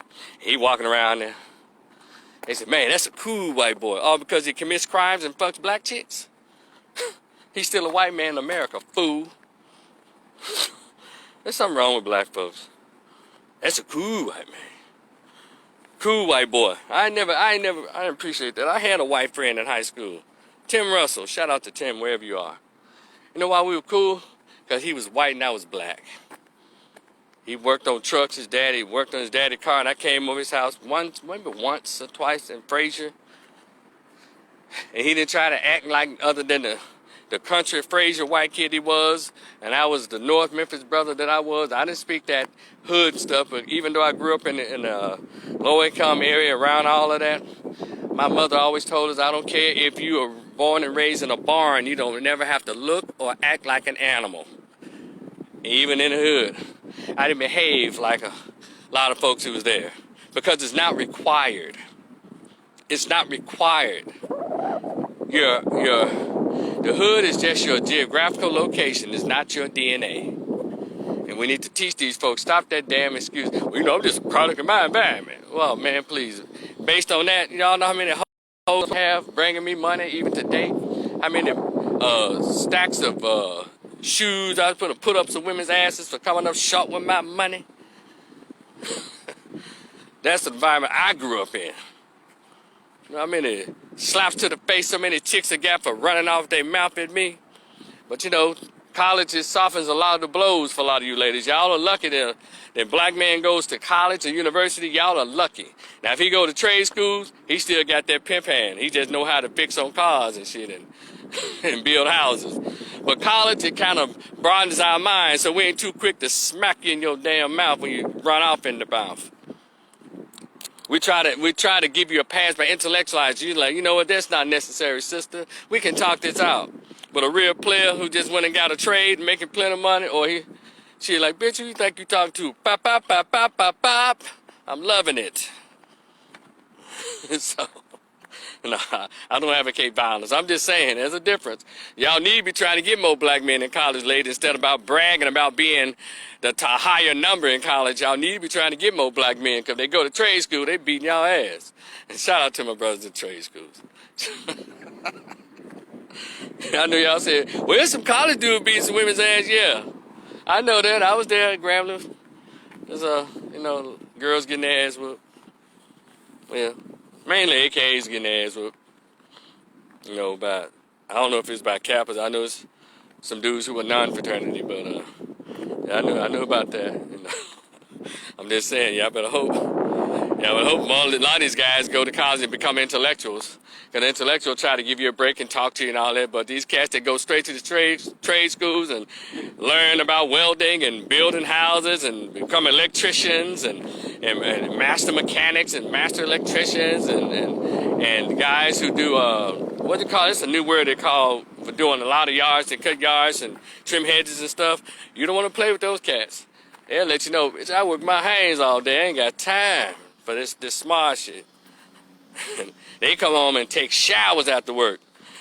He walking around there. They said, man, that's a cool white boy. All because he commits crimes and fucks black chicks? He's still a white man in America, fool. There's something wrong with black folks. That's a cool white man. Cool white boy. I didn't appreciate that. I had a white friend in high school. Tim Russell, shout out to Tim wherever you are. You know why we were cool? Because he was white and I was black. He worked on trucks, his daddy worked on his daddy's car, and I came over his house once or twice in Frazier. And he didn't try to act like other than the country Frazier white kid he was, and I was the North Memphis brother that I was. I didn't speak that hood stuff, but even though I grew up in a low-income area around all of that, My mother always told us, I don't care if you are born and raised in a barn, you don't never have to look or act like an animal. Even in the hood, I didn't behave like a lot of folks who was there because it's not required. It's not required. The hood is just your geographical location. It's not your DNA. And we need to teach these folks, stop that damn excuse. Well, I'm just a product of my environment. Well, man, please. Based on that, y'all know how many hoes have bringing me money even today? How many stacks of shoes I was going to put up some women's asses for coming up short with my money? That's the environment I grew up in. You know how many slaps to the face so many chicks have got for running off their mouth at me? But you know, college softens a lot of the blows for a lot of you ladies. Y'all are lucky that black man goes to college or university. Y'all are lucky. Now, if he go to trade schools, he still got that pimp hand. He just know how to fix on cars and shit and build houses. But college, it kind of broadens our minds, so we ain't too quick to smack you in your damn mouth when you run off in the mouth. We try to give you a pass by intellectualizing you. Like, you know what, that's not necessary, sister. We can talk this out. But a real player who just went and got a trade, making plenty of money, or she like, bitch, who you think you talking to? Pop, pop, pop, pop, pop, pop. I'm loving it. So, no, I don't advocate violence. I'm just saying, there's a difference. Y'all need to be trying to get more black men in college, ladies, instead of about bragging about being the higher number in college. Y'all need to be trying to get more black men, because they go to trade school, they beating y'all ass. And shout out to my brothers in trade schools. I know y'all said, well, there's some college dudes beating some women's ass. Yeah, I know that. I was there at Grambling. There's girls getting their ass whooped. Well, mainly AKAs getting their ass whooped. You know, I don't know if it's by Kappas. I know it's some dudes who were non-fraternity, but yeah, I know about that. You know. I'm just saying, y'all better hope. Y'all better hope a lot of these guys go to college and become intellectuals. Because intellectuals try to give you a break and talk to you and all that, but these cats that go straight to the trade schools and learn about welding and building houses and become electricians and master mechanics and master electricians and guys who do what do you call it? It's a new word they call for doing a lot of yards and cut yards and trim hedges and stuff. You don't want to play with those cats. They'll let you know, bitch, I work my hands all day. I ain't got time for this smart shit. They come home and take showers after work.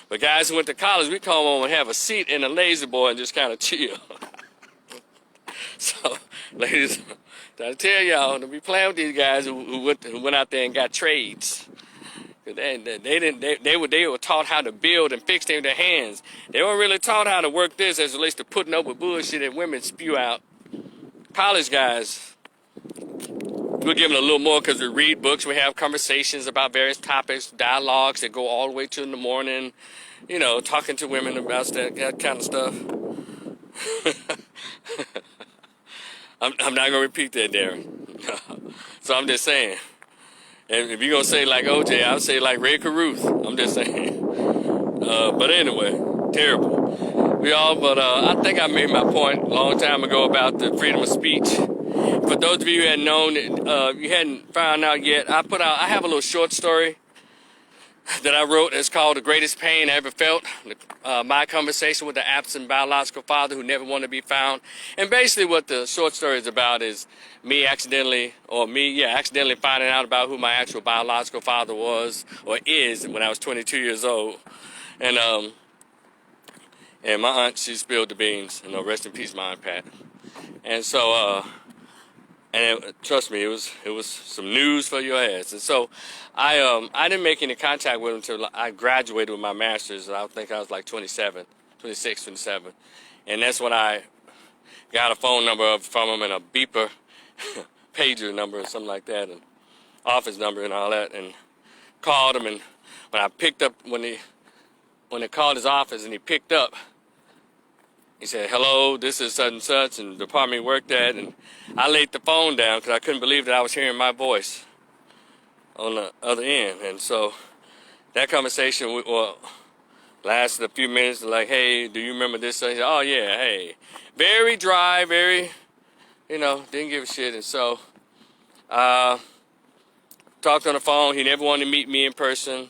But guys who went to college, we come home and have a seat in a lazy boy and just kind of chill. So, ladies, I tell y'all, don't be playing with these guys who went out there and got trades. They were taught how to build and fix things with their hands. They weren't really taught how to work this as it relates to putting up with bullshit that women spew out. College guys, we'll give them a little more because we read books, we have conversations about various topics, dialogues that go all the way to in the morning, you know, talking to women about that kind of stuff. I'm not going to repeat that, Darren. So I'm just saying. And if you're going to say like OJ, I'll say like Ray Caruth. I'm just saying. But anyway, terrible. But I think I made my point a long time ago about the freedom of speech. For those of you who hadn't known, you hadn't found out yet, I have a little short story that I wrote. It's called The Greatest Pain I Ever Felt. My conversation with the absent biological father who never wanted to be found. And basically what the short story is about is me accidentally finding out about who my actual biological father was or is when I was 22 years old. And my aunt, she spilled the beans. You know, rest in peace, my Aunt Pat. And so, trust me, it was some news for your ass. And so, I didn't make any contact with him until I graduated with my master's. I think I was like 26, 27. And that's when I got a phone number from him and a beeper, pager number or something like that, and office number and all that, and called him. And when I picked up, when they called his office and he picked up, he said, hello, this is such and such, and the department he worked at. And I laid the phone down because I couldn't believe that I was hearing my voice on the other end. And so that conversation lasted a few minutes. Like, hey, do you remember this? So he said, oh, yeah, hey. Very dry, very, didn't give a shit. And so talked on the phone. He never wanted to meet me in person.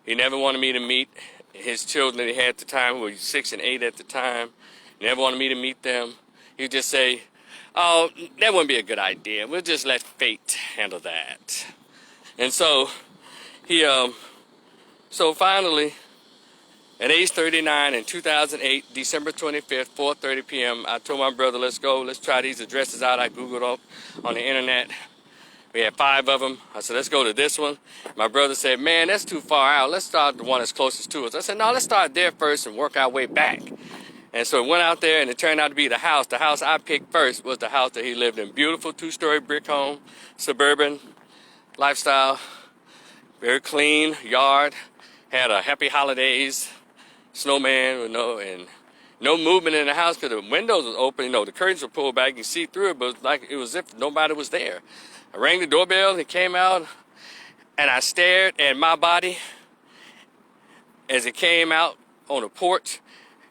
He never wanted me to meet his children that he had at the time, who were 6 and 8 at the time. He never wanted me to meet them. He would just say, oh, that wouldn't be a good idea. We'll just let fate handle that. And so so finally, at age 39 in 2008, December 25th, 4:30 p.m., I told my brother, let's go. Let's try these addresses out. I Googled up on the internet. We had 5 of them. I said, let's go to this one. My brother said, man, that's too far out. Let's start the one that's closest to us. I said, no, let's start there first and work our way back. And so we went out there, and it turned out to be the house. The house I picked first was the house that he lived in. Beautiful 2-story brick home, suburban lifestyle, very clean yard. Had a happy holidays, snowman with no movement in the house because the windows was open. You know, the curtains were pulled back. You can see through it, but it was as if nobody was there. I rang the doorbell, he came out, and I stared at my body as it came out on the porch,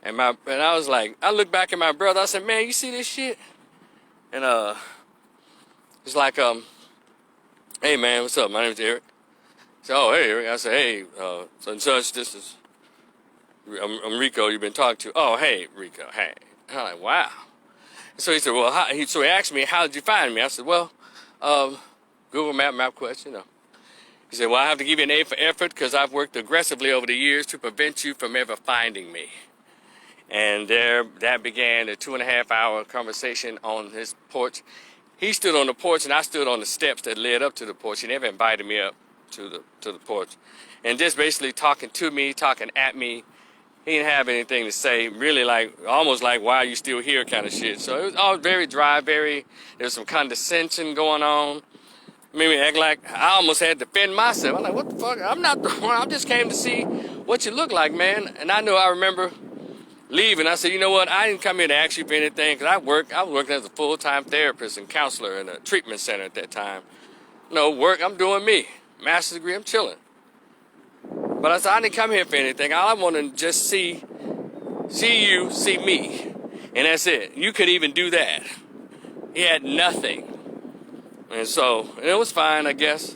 and I was like, I looked back at my brother, I said, man, you see this shit? And it's like, hey man, what's up? My name's Eric. He said, oh, hey Eric. I said, hey, such and such, this is, I'm Rico, you've been talking to. Oh, hey, Rico, hey. And I'm like, wow. So he said, well, so he asked me, how did you find me? I said, well, Google MapQuest, you know. He said, well, I have to give you an A for effort because I've worked aggressively over the years to prevent you from ever finding me. And that began a 2.5-hour conversation on his porch. He stood on the porch and I stood on the steps that led up to the porch. He never invited me up to the porch. And just basically talking to me, talking at me. He didn't have anything to say, really almost like, why are you still here kind of shit. So it was all very dry, there was some condescension going on. Made me act like I almost had to defend myself. I'm like, what the fuck? I'm not the one. I just came to see what you look like, man. And I remember leaving. I said, you know what? I didn't come here to ask you for anything because I was working as a full-time therapist and counselor in a treatment center at that time. No work, I'm doing me. Master's degree, I'm chilling. But I said, I didn't come here for anything. All I want to just see you, see me. And that's it. You could even do that. He had nothing. And it was fine, I guess.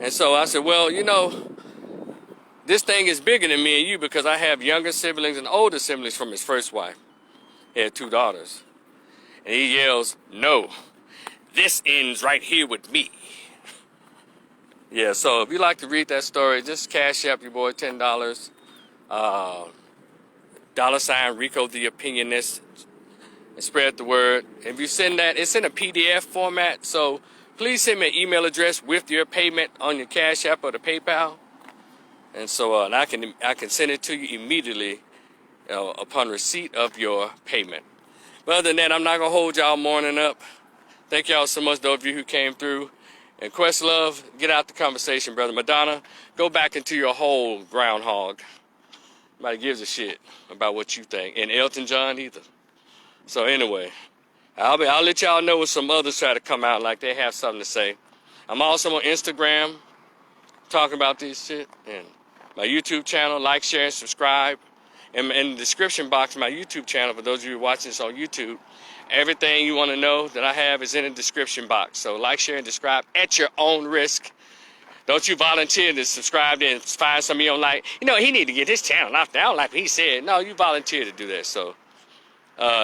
And so I said, well, you know, this thing is bigger than me and you because I have younger siblings and older siblings from his first wife. He had 2 daughters. And he yells, no, this ends right here with me. Yeah, so if you like to read that story, just cash up your boy $10. $ Rico the Opinionist. And spread the word. If you send that, it's in a PDF format, so please send me an email address with your payment on your Cash App or the PayPal. And so and I can send it to you immediately upon receipt of your payment. But other than that, I'm not going to hold y'all morning up. Thank y'all so much, those of you who came through. And Questlove, get out the conversation, brother. Madonna, go back into your hole, groundhog. Nobody gives a shit about what you think. And Elton John either. So anyway, I'll let y'all know when some others try to come out like they have something to say. I'm also on Instagram talking about this shit. And my YouTube channel, like, share, and subscribe. And in the description box of my YouTube channel, for those of you watching this on YouTube, everything you want to know that I have is in the description box. So like, share, and subscribe at your own risk. Don't you volunteer to subscribe and find somebody you don't like. You know, he need to get his channel off. I don't like what he said. No, you volunteer to do that. So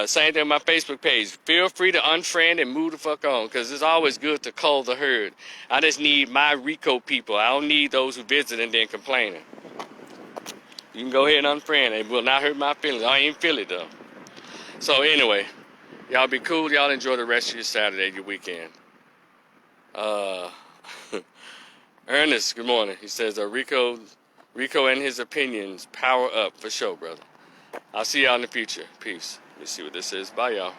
same thing on my Facebook page. Feel free to unfriend and move the fuck on, because it's always good to cull the herd. I just need my Rico people. I don't need those who visit and then complaining. You can go ahead and unfriend. It will not hurt my feelings. I ain't feel it though. So anyway, y'all be cool. Y'all enjoy the rest of your Saturday, your weekend. Ernest, good morning. He says, Rico and his opinions, power up for sure, brother. I'll see y'all in the future. Peace. Let's see what this is. Bye, y'all.